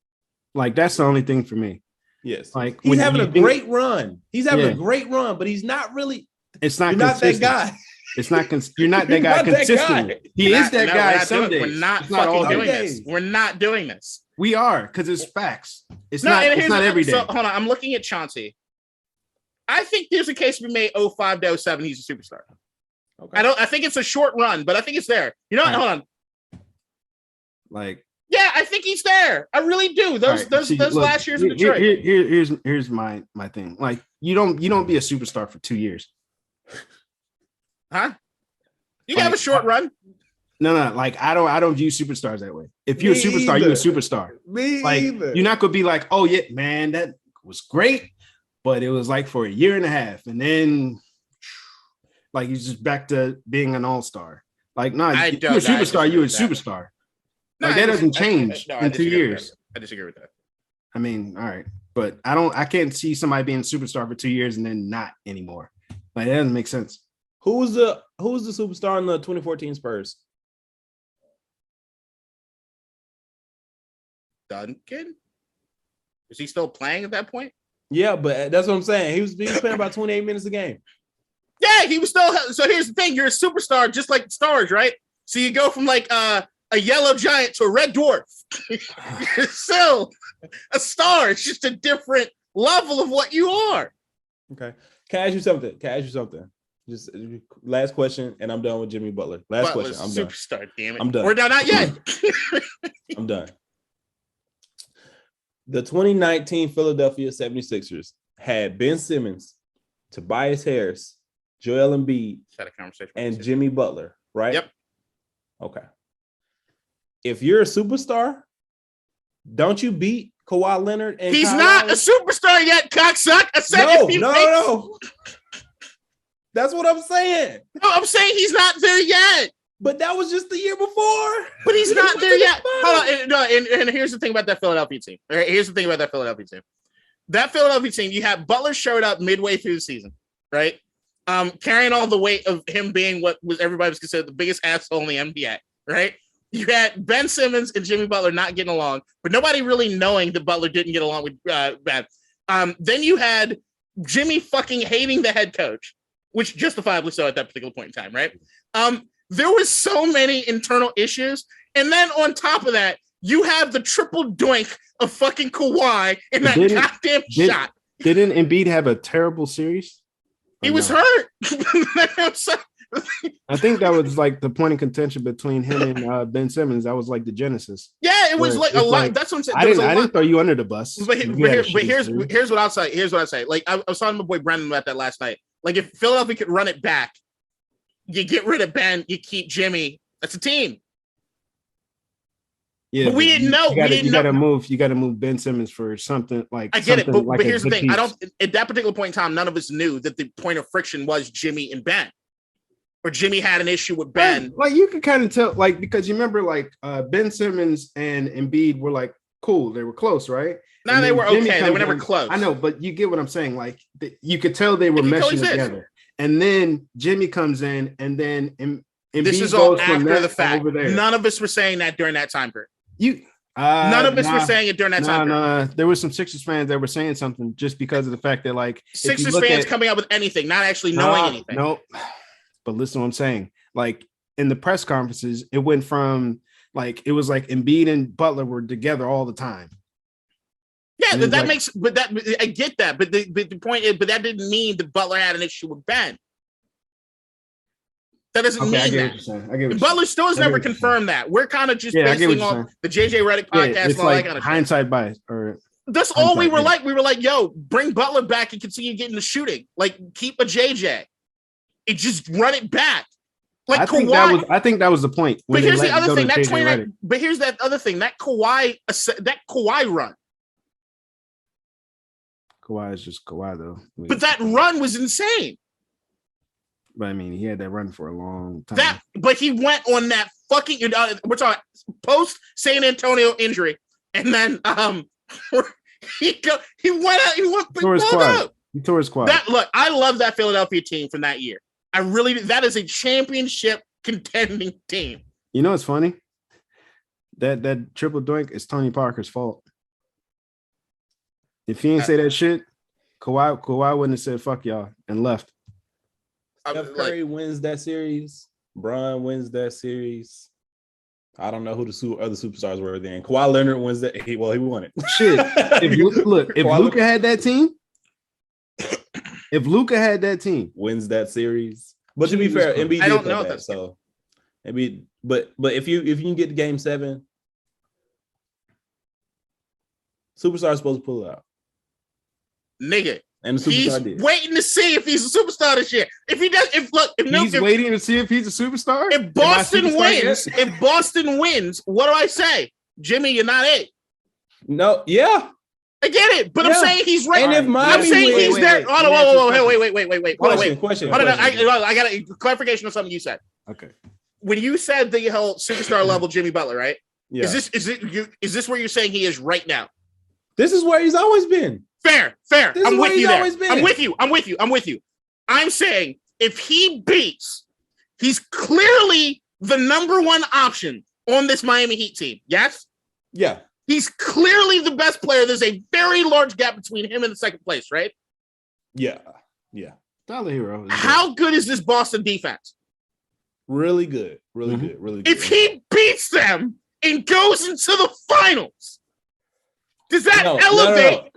Like that's the only thing for me. Yes, like he's having a great run. He's having a great run, but he's not really. It's not. You're not that guy. It's not. You're not that guy consistently. He is that guy. Some days. We're not fucking doing this. We're not doing this. We are because it's facts. It's not every day. So hold on. I'm looking at Chauncey. I think there's a case to be made. 05 to 07. He's a superstar. Okay. I think it's a short run, but I think it's there. You know what? Hold on. Like. Yeah, I think he's there. I really do. Those last years in Detroit. Here's my thing. Like you don't be a superstar for 2 years. Huh? You have a short run. No. Like I don't view superstars that way. If you're a superstar, you're a superstar. You're not gonna be like, oh yeah, man, that was great, but it was like for a year and a half, and then like you're just back to being an all-star. Like, you're a superstar, you're a superstar. Like that doesn't change in 2 years. I disagree with that. I mean, all right, but I can't see somebody being a superstar for 2 years and then not anymore. Like that doesn't make sense. Who's the superstar in the 2014 Spurs? Duncan? Is he still playing at that point? Yeah, but that's what I'm saying. He was playing about 28 minutes a game. Yeah, he was still. So here's the thing: you're a superstar, just like stars, right? So you go from like a yellow giant to a red dwarf. You're still a star. It's just a different level of what you are. Okay. Can I ask you something? Just last question, and I'm done with Jimmy Butler. Question. I'm done. Superstar, damn it. I'm done. We're not yet. I'm done. The 2019 Philadelphia 76ers had Ben Simmons, Tobias Harris, Joel Embiid, and Jimmy Butler, right? Yep. Okay. if you're a superstar, don't you beat Kawhi Leonard? And he's Kyle not Lowry? a superstar yet, cocksuck. I said No. That's what I'm saying. No, I'm saying he's not there yet. But that was just the year before. But he's not there yet. Hold on. And here's the thing about that Philadelphia team. Here's the thing about that Philadelphia team. That Philadelphia team, you have Butler showed up midway through the season, right? Carrying all the weight of him being what was everybody was considered the biggest asshole in the NBA, right? You had Ben Simmons and Jimmy Butler not getting along, but nobody really knowing that Butler didn't get along with Ben. Then you had Jimmy fucking hating the head coach, which justifiably so at that particular point in time, right? There was so many internal issues. And then on top of that, you have the triple doink of fucking Kawhi in that goddamn shot. Didn't Embiid have a terrible series? He was hurt. I think that was like the point of contention between him and Ben Simmons. That was like the genesis. Yeah, it was like a lot. Like, that's what I'm saying. I didn't throw you under the bus. But here's what I'll say. Here's what I say. Like I was talking to my boy Brendan about that last night. Like if Philadelphia could run it back, you get rid of Ben, you keep Jimmy. That's a team. Yeah, but we didn't know. You got to move Ben Simmons for something like. I get it, but here's the thing. Piece. At that particular point in time, none of us knew that the point of friction was Jimmy and Ben, or Jimmy had an issue with Ben. Like you can kind of tell, like because you remember, like Ben Simmons and Embiid were like cool. They were close, right? No, they were okay. They were never close. I know, but you get what I'm saying. Like you could tell they were meshing together. And then Jimmy comes in, and then Embiid this is all after the fact. None of us were saying that during that time period. None of us were saying it during that time period. There were some Sixers fans that were saying something just because of the fact that like Sixers fans coming up with anything, not actually knowing anything. No, but listen to what I'm saying. Like in the press conferences, it went from like it was like Embiid and Butler were together all the time. Yeah, that makes, but that I get that, but the point is, but that didn't mean that Butler had an issue with Ben. That doesn't mean that. Butler still has never confirmed that. We're kind of just basing on the JJ Redick podcast and all that kind of hindsight bias. Or that's all we were like. We were like, yo, bring Butler back and continue getting the shooting. Like, keep a JJ. It just run it back. Like I think that was the point. But here's the other thing. But here's that other thing. That Kawhi run. Kawhi is just Kawhi though. But that run was insane. But I mean, he had that run for a long time. But he went on that fucking. We're talking post San Antonio injury, and then he went out. He went. He tore his quad. Look, I love that Philadelphia team from that year. I really. That is a championship contending team. You know what's funny? That triple doink is Tony Parker's fault. If he didn't say that shit, Kawhi wouldn't have said "fuck y'all" and left. Steph Curry wins that series. Bron wins that series. I don't know who the other superstars were then. Kawhi Leonard wins that. He won it. Shit. If Luka had that team, wins that series. But to be fair, Embiid I don't know that. So maybe, but if you can get to Game 7, superstar's supposed to pull it out. Nigga. And the he's waiting to see if he's a superstar this year. If he does, he's waiting to see if he's a superstar. If Boston wins, what do I say? Jimmy, you're not it. No, yeah. I get it, but I'm saying he's right. And if I'm saying he's there. Wait. Question. I got a clarification of something you said. Okay. When you said the whole superstar level Jimmy Butler, right? Yeah. Is this where you're saying he is right now? This is where he's always been. Fair. I'm with you there. I'm with you. I'm saying if he beats, he's clearly the number one option on this Miami Heat team. Yes? Yeah. He's clearly the best player. There's a very large gap between him and the second place, right? Yeah. Tyler Hero. How good is this Boston defense? Really good. Really good. If he beats them and goes into the finals, does that elevate?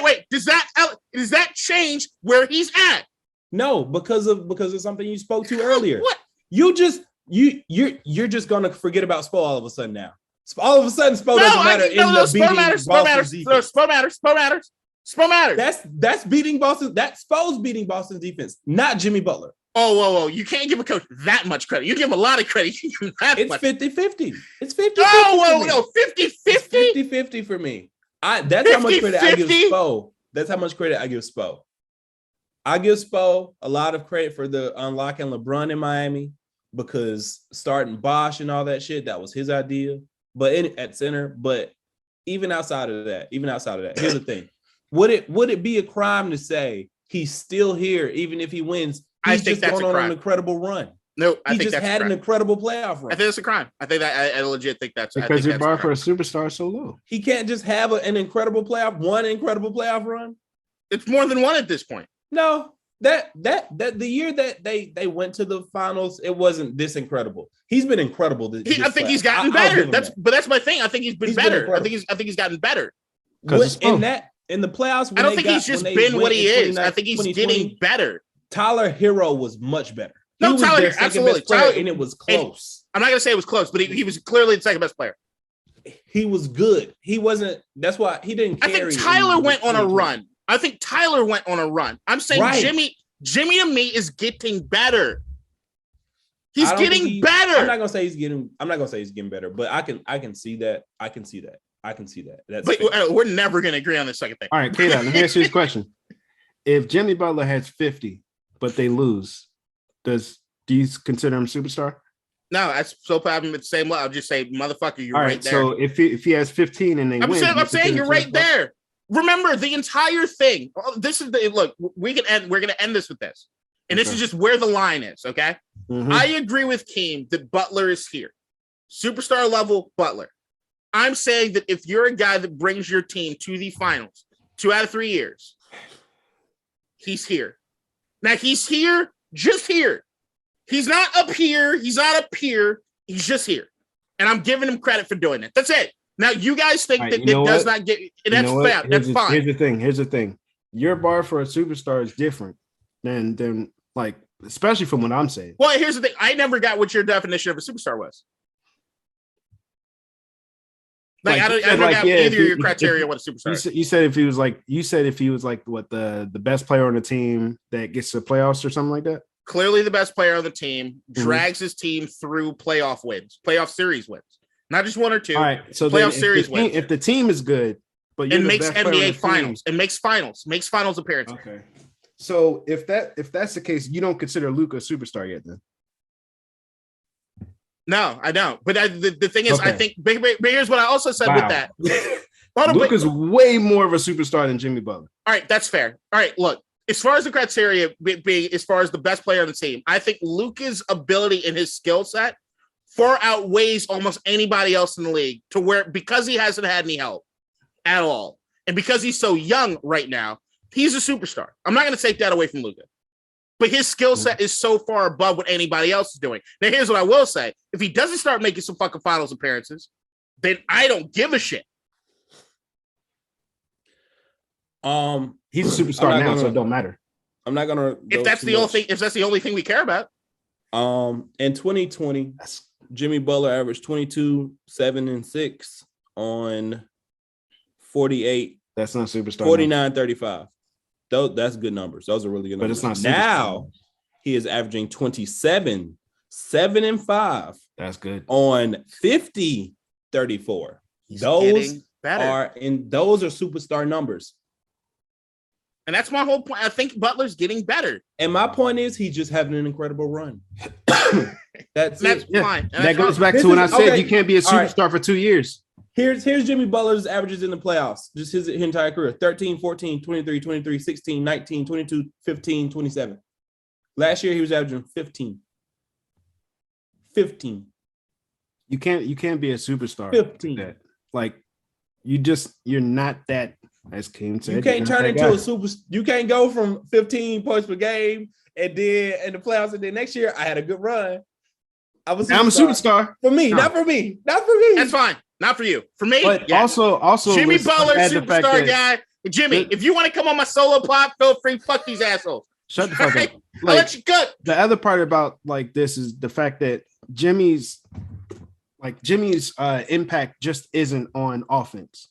Wait. Does that change where he's at? No, because of something you spoke to earlier. What? You're just gonna forget about Spo all of a sudden now. All of a sudden, Spo doesn't matter. Spo matters. That's beating Boston. That's Spo's beating Boston's defense, not Jimmy Butler. whoa. You can't give a coach that much credit. You give him a lot of credit. It's 50-50. It's 50-50. Oh, no, 50-50? 50-50 for me. That's how much credit I give Spo. That's how much credit I give Spo. I give Spo a lot of credit for the unlocking LeBron in Miami because starting Bosh and all that shit, that was his idea. But at center, but even outside of that, here's the thing. Would it be a crime to say he's still here even if he wins? He's just going on an incredible run. No, I think he just had an incredible playoff run. I think that's a crime. I think that I legit think that's because your bar for a superstar so low. He can't just have one incredible playoff run. It's more than one at this point. No, that the year that they went to the finals, it wasn't this incredible. He's been incredible. I think he's gotten better. That's my thing. I think he's been better. I think he's gotten better. In the playoffs, I don't think he's just been what he is. I think he's getting better. Tyler Hero was much better. No, Tyler, absolutely. Tyler, and it was close. I'm not going to say it was close, but he was clearly the second best player. He was good. He wasn't. That's why he didn't carry. I think Tyler went on a run. I'm saying right. Jimmy to me is getting better. He's getting better. I'm not gonna say he's getting better, but I can see that. I can see that. But we're never gonna agree on the second thing. All right, K-Dot, let me ask you this question. If Jimmy Butler has 50, but they lose, do you consider him a superstar? No, that's so probably the same level. I'll just say, motherfucker, you're right there. So if he has 15 and they win, I'm saying you're right there. Remember the entire thing. This is look. We're gonna end this with this, and this is just where the line is. Okay, I agree with Keem that Butler is here, superstar level Butler. I'm saying that if you're a guy that brings your team to the finals 2 out of 3 years, he's here. Now he's here, just here. He's not up here. He's not up here. He's just here, and I'm giving him credit for doing it. That's it. Now, you guys think that it does not get – that's fair. That's fine. Here's the thing. Your bar for a superstar is different than like, especially from what I'm saying. Well, here's the thing. I never got what your definition of a superstar was. Like I don't got either of your criteria what a superstar is. You said if he was like what the best player on the team that gets to the playoffs or something like that? Clearly the best player on the team, drags his team through playoff series wins. Not just 1 or 2. All right. So playoff series wins. If the team is good, but it makes NBA finals, it makes finals appearances. Okay. So if that's the case, you don't consider Luka a superstar yet, then? No, I don't. But the thing is, I think. But here's what I also said with that. Luka's way more of a superstar than Jimmy Butler. All right, that's fair. All right, look. As far as the criteria being, as far as the best player on the team, I think Luka's ability and his skill set far outweighs almost anybody else in the league to where, because he hasn't had any help at all, and because he's so young right now, he's a superstar. I'm not going to take that away from Luka, but his skill set is so far above what anybody else is doing. Now, here's what I will say. If he doesn't start making some fucking finals appearances, then I don't give a shit. He's a superstar now, so it don't matter. I'm not gonna. If that's the only thing we care about. In 2020, Jimmy Butler averaged 22, 7, and 6 on 48. That's not superstar. 49, 35. That's good numbers. Those are really good numbers. But it's not superstar. Now he is averaging 27, 7, and 5. That's good. On 50, 34. Those are superstar numbers. And that's my whole point. I think Butler's getting better. And my point is he's just having an incredible run. That's fine. Yeah. That goes back to when I said you can't be a superstar for 2 years. Here's Jimmy Butler's averages in the playoffs. Just his entire career. 13, 14, 23, 23, 16, 19, 22, 15, 27. Last year he was averaging 15. 15. You can't be a superstar. 15. Like you're not that. As Kim said, you can't turn into a super. You can't go from 15 points per game and then in the playoffs, and then next year I had a good run. I'm a superstar for me, not for me. That's fine, not for you. For me, but also Jimmy Butler, superstar guy. Jimmy, if you want to come on my solo pod, feel free. Fuck these assholes. Shut the fuck up. I'll let you cook. The other part about like this is the fact that Jimmy's impact just isn't on offense.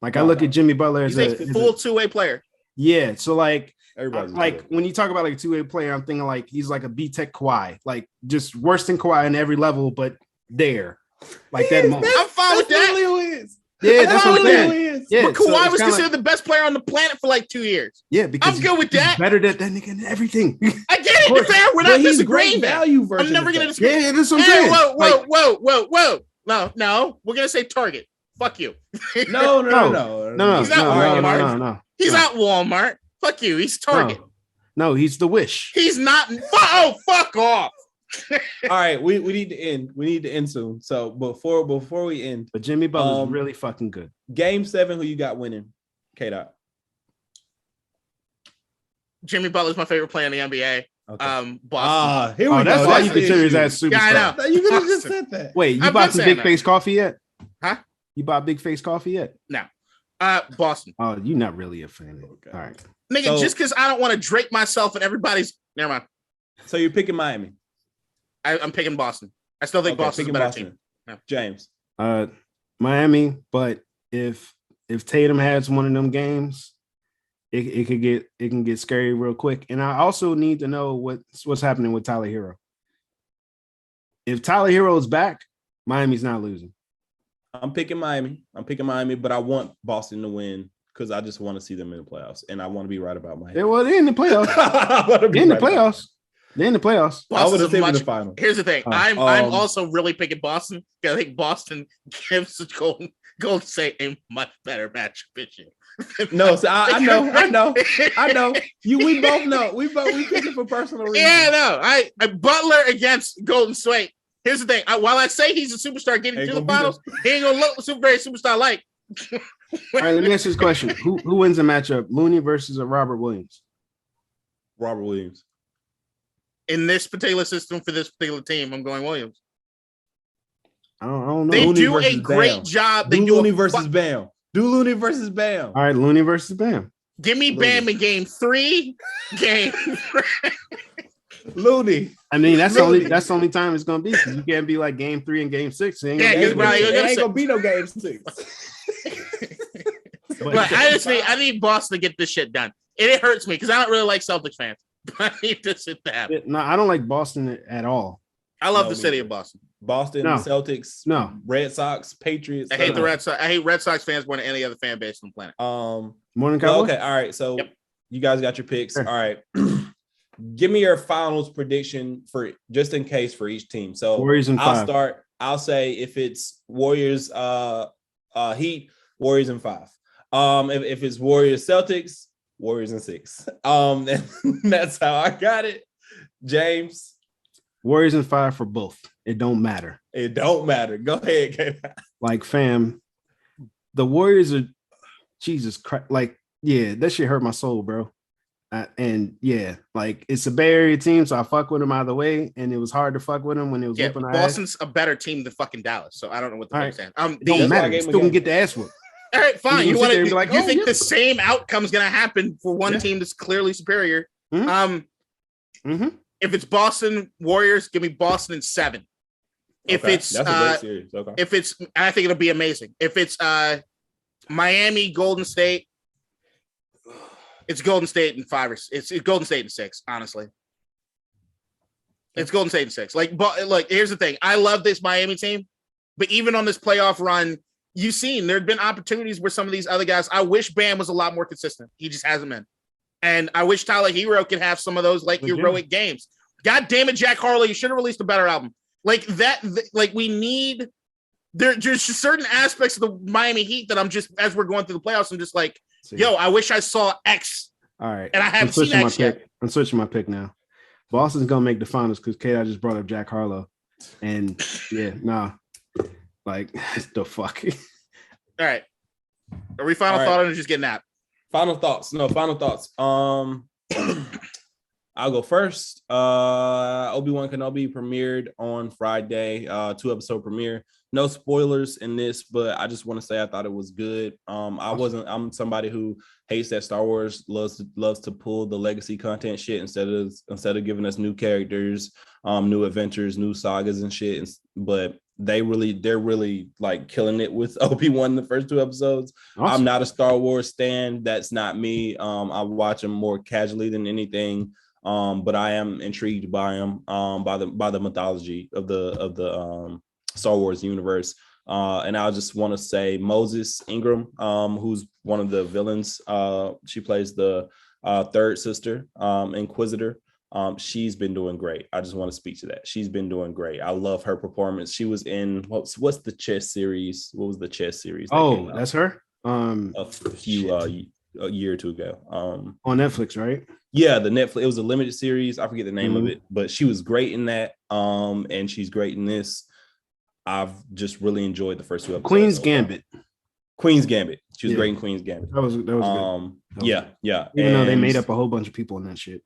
Like I look at Jimmy Butler as a full two-way player. Yeah, so like Everybody's like when you talk about like a two-way player, I'm thinking like he's like a B-Tech Kawhi, like just worse than Kawhi in every level, but there, like that moment. I'm fine with that. Yeah, that's what I'm saying. Yeah, but Kawhi was considered the best player on the planet for like 2 years. Yeah, because I'm good with that. Better than that nigga and everything. I get it. Fair. We're not disagreeing. Value version. I'm never gonna disagree. Yeah, that's what I'm saying. Whoa. No. We're gonna say Target. Fuck you. No. He's not Walmart. He's not Walmart. Fuck you. He's Target. No, he's the Wish. He's not. Oh, fuck off. All right, we need to end. We need to end soon. So before we end, but Jimmy Butler's really fucking good. Game 7, who you got winning? K-Dot. Jimmy Butler's my favorite player in the NBA. Okay. Boston. Here we go. That's why you consider his ass superstar. Yeah, I know. You could have just said that. Wait, you bought some Big Face coffee yet? Huh? You bought Big Face coffee yet? No. Boston. Oh, you're not really a fan. Okay. All right. Nigga, just because I don't want to drape myself in everybody's. Never mind. So you're picking Miami. I'm picking Boston. I still think Boston's a better team. Yeah. James. Miami, but if Tatum has one of them games, it can get scary real quick. And I also need to know what's happening with Tyler Hero. If Tyler Hero is back, Miami's not losing. I'm picking Miami, but I want Boston to win because I just want to see them in the playoffs, and I want to be right about Miami. Yeah, well, they're in the playoffs. They're in the playoffs. I would have said in the final. Here's the thing. I'm also really picking Boston because I think Boston gives Golden State a much better matchup this year. No, so I know. We both know. We pick it for personal reasons. Yeah, no. I Butler against Golden State. Here's the thing. While I say he's a superstar getting to the finals, he ain't gonna look very superstar like. All right, let me ask you this question: Who wins the matchup, Looney versus Robert Williams? Robert Williams. In this particular system for this particular team, I'm going Williams. I don't know. They Looney do a great job. They do Looney versus Bam. Do Looney versus Bam. All right, Looney versus Bam. Give me Bam in game 3. Looney. I mean, that's the only time it's gonna be. You can't be like game 3 and game 6. It ain't gonna be no game 6. But I need Boston to get this shit done. And it hurts me because I don't really like Celtics fans. But I need this shit to happen. No, I don't like Boston at all. I love the city of Boston. Celtics, Red Sox, Patriots. I hate the Red Sox. I hate Red Sox fans more than any other fan base on the planet. Morning Cowboy? Okay, all right. So you guys got your picks. Sure. All right. Give me your finals prediction for just in case for each team. So Warriors in 5. I'll say if it's Warriors, Heat, Warriors in 5. If it's Warriors, Celtics, Warriors in 6. That's how I got it. James. Warriors in 5 for both. It don't matter. Go ahead, Kate. Like, fam, the Warriors are Jesus Christ. Like, yeah, that shit hurt my soul, bro. And yeah, like it's a Bay Area team, so I fuck with them either way. And it was hard to fuck with them when it was whooping. Boston's a better team than fucking Dallas, so I don't know what the fuck saying. It don't matter. You still can get the ass whooped. All right, fine. You want to like? You think the same outcome's gonna happen for one team that's clearly superior? Mm-hmm. If it's Boston Warriors, give me Boston in 7. If it's that's a great series. Okay. If it's, I think it'll be amazing. If it's Miami Golden State, it's Golden State in 5 or it's Golden State in 6. Honestly, it's Golden State in 6. Like here's the thing. I love this Miami team, but even on this playoff run, you've seen there've been opportunities where some of these other guys. I wish Bam was a lot more consistent. He just hasn't been. And I wish Tyler Hero could have some of those heroic games. God damn it, Jack Harlow, you should have released a better album. Like that, we need there's just certain aspects of the Miami Heat that I'm just as we're going through the playoffs, I'm just like, yo, I wish I saw X. All right. And I haven't seen X yet. I'm switching my pick now. Boston's gonna make the finals because I just brought up Jack Harlow. And like the fuck. All right. Are we final thought on it or just getting that? Final thoughts. No, final thoughts. I'll go first. Obi-Wan Kenobi premiered on Friday, 2-episode premiere. No spoilers in this, but I just want to say I thought it was good. I'm somebody who hates that Star Wars loves to pull the legacy content shit instead of giving us new characters, new adventures, new sagas and shit. But they're really like killing it with Obi-Wan in the first 2 episodes. Awesome. I'm not a Star Wars stan. That's not me. I watch them more casually than anything. But I am intrigued by him, by the mythology of the Star Wars universe. And I just want to say Moses Ingram, who's one of the villains. She plays the third sister, Inquisitor. She's been doing great. I just want to speak to that. She's been doing great. I love her performance. She was in what's the chess series? What was the chess series? Oh, that's her. A year or two ago. On Netflix, right? Yeah, the Netflix. It was a limited series. I forget the name of it, but she was great in that. And she's great in this. I've just really enjoyed the first 2 episodes. Queen's Gambit. She was great in Queen's Gambit. That was good. Yeah. Even though they made up a whole bunch of people in that shit.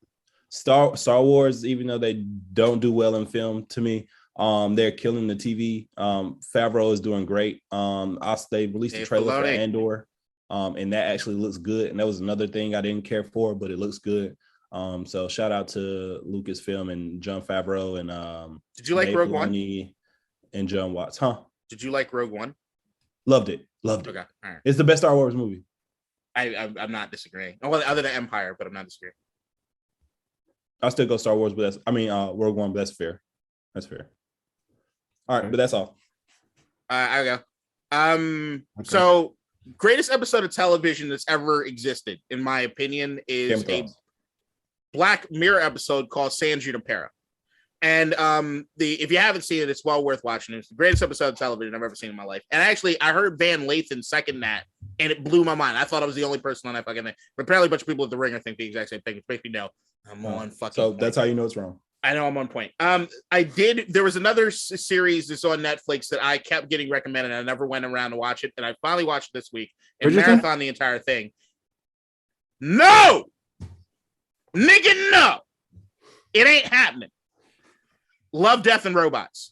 Star Wars, even though they don't do well in film, to me, they're killing the TV. Favreau is doing great. They released a trailer for Andor. And that actually looks good. And that was another thing I didn't care for, but it looks good. So shout out to Lucasfilm and Jon Favreau and did you like Rogue One? And John Watts, huh? Did you like Rogue One? Loved it. Okay, all right. It's the best Star Wars movie. I'm not disagreeing. Well, other than Empire, but I'm not disagreeing. I'll still go Star Wars, but Rogue One, but that's fair. That's fair. All right, but that's all. I go. Okay. So greatest episode of television that's ever existed, in my opinion, is a Black Mirror episode called San Junipero. And if you haven't seen it, it's well worth watching. It's the greatest episode of television I've ever seen in my life. And actually, I heard Van Lathan second that, and it blew my mind. I thought I was the only person on that fucking thing. But apparently a bunch of people at the Ringer think the exact same thing, which makes me know I'm on fucking So point. That's how you know it's wrong. I know I'm on point. There was another series that's on Netflix that I kept getting recommended, and I never went around to watch it, and I finally watched it this week and marathon the entire thing. No! Nigga, no! It ain't happening. Love, Death, and Robots.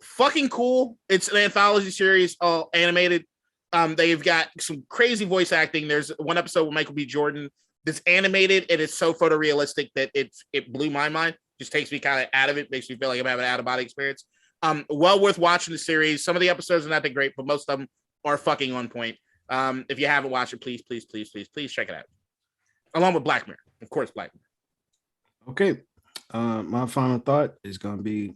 Fucking cool. It's an anthology series, all animated. They've got some crazy voice acting. There's one episode with Michael B. Jordan that's animated, and it's so photorealistic that it blew my mind. Just takes me kind of out of it. Makes me feel like I'm having an out-of-body experience. Well worth watching the series. Some of the episodes are not that great, but most of them are fucking on point. If you haven't watched it, please check it out. Along with Black Mirror. Of course, Black Mirror. Okay. My final thought is going to be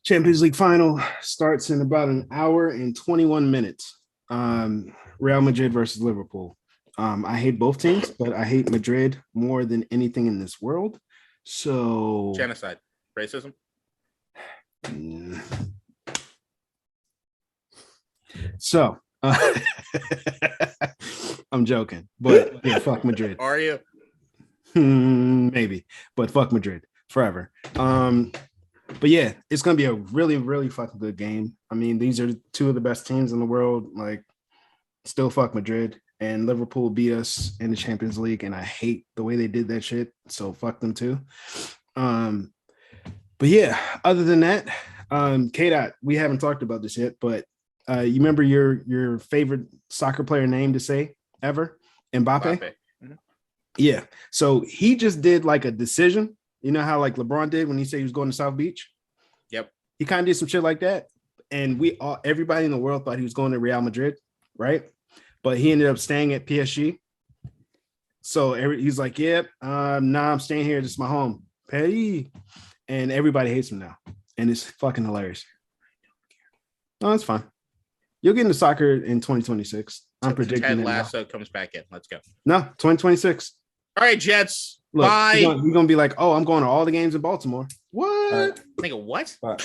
Champions League final starts in about an hour and 21 minutes. Real Madrid versus Liverpool. I hate both teams, but I hate Madrid more than anything in this world. So genocide, racism. So I'm joking, but yeah, fuck Madrid. Are you? Maybe, but fuck Madrid forever. But yeah, it's gonna be a really, really fucking good game. I mean, these are 2 of the best teams in the world. Like, still fuck Madrid. And Liverpool beat us in the Champions League, and I hate the way they did that shit. So fuck them too. But yeah, other than that, K-Dot, we haven't talked about this yet, but you remember your favorite soccer player name to say ever? Mbappe? Mm-hmm. Yeah. So he just did like a decision. You know how like LeBron did when he said he was going to South Beach? Yep. He kind of did some shit like that. And everybody in the world thought he was going to Real Madrid, right? But he ended up staying at PSG. So he's like, yep, I'm staying here. This is my home. Hey. And everybody hates him now. And it's fucking hilarious. No, it's fine. You'll get into soccer in 2026. I'm predicting Ted Lasso comes back in. Let's go. No, 2026. All right, Jets. Look, bye. You're going to be like, oh, I'm going to all the games in Baltimore. What? Nigga, what? Bye.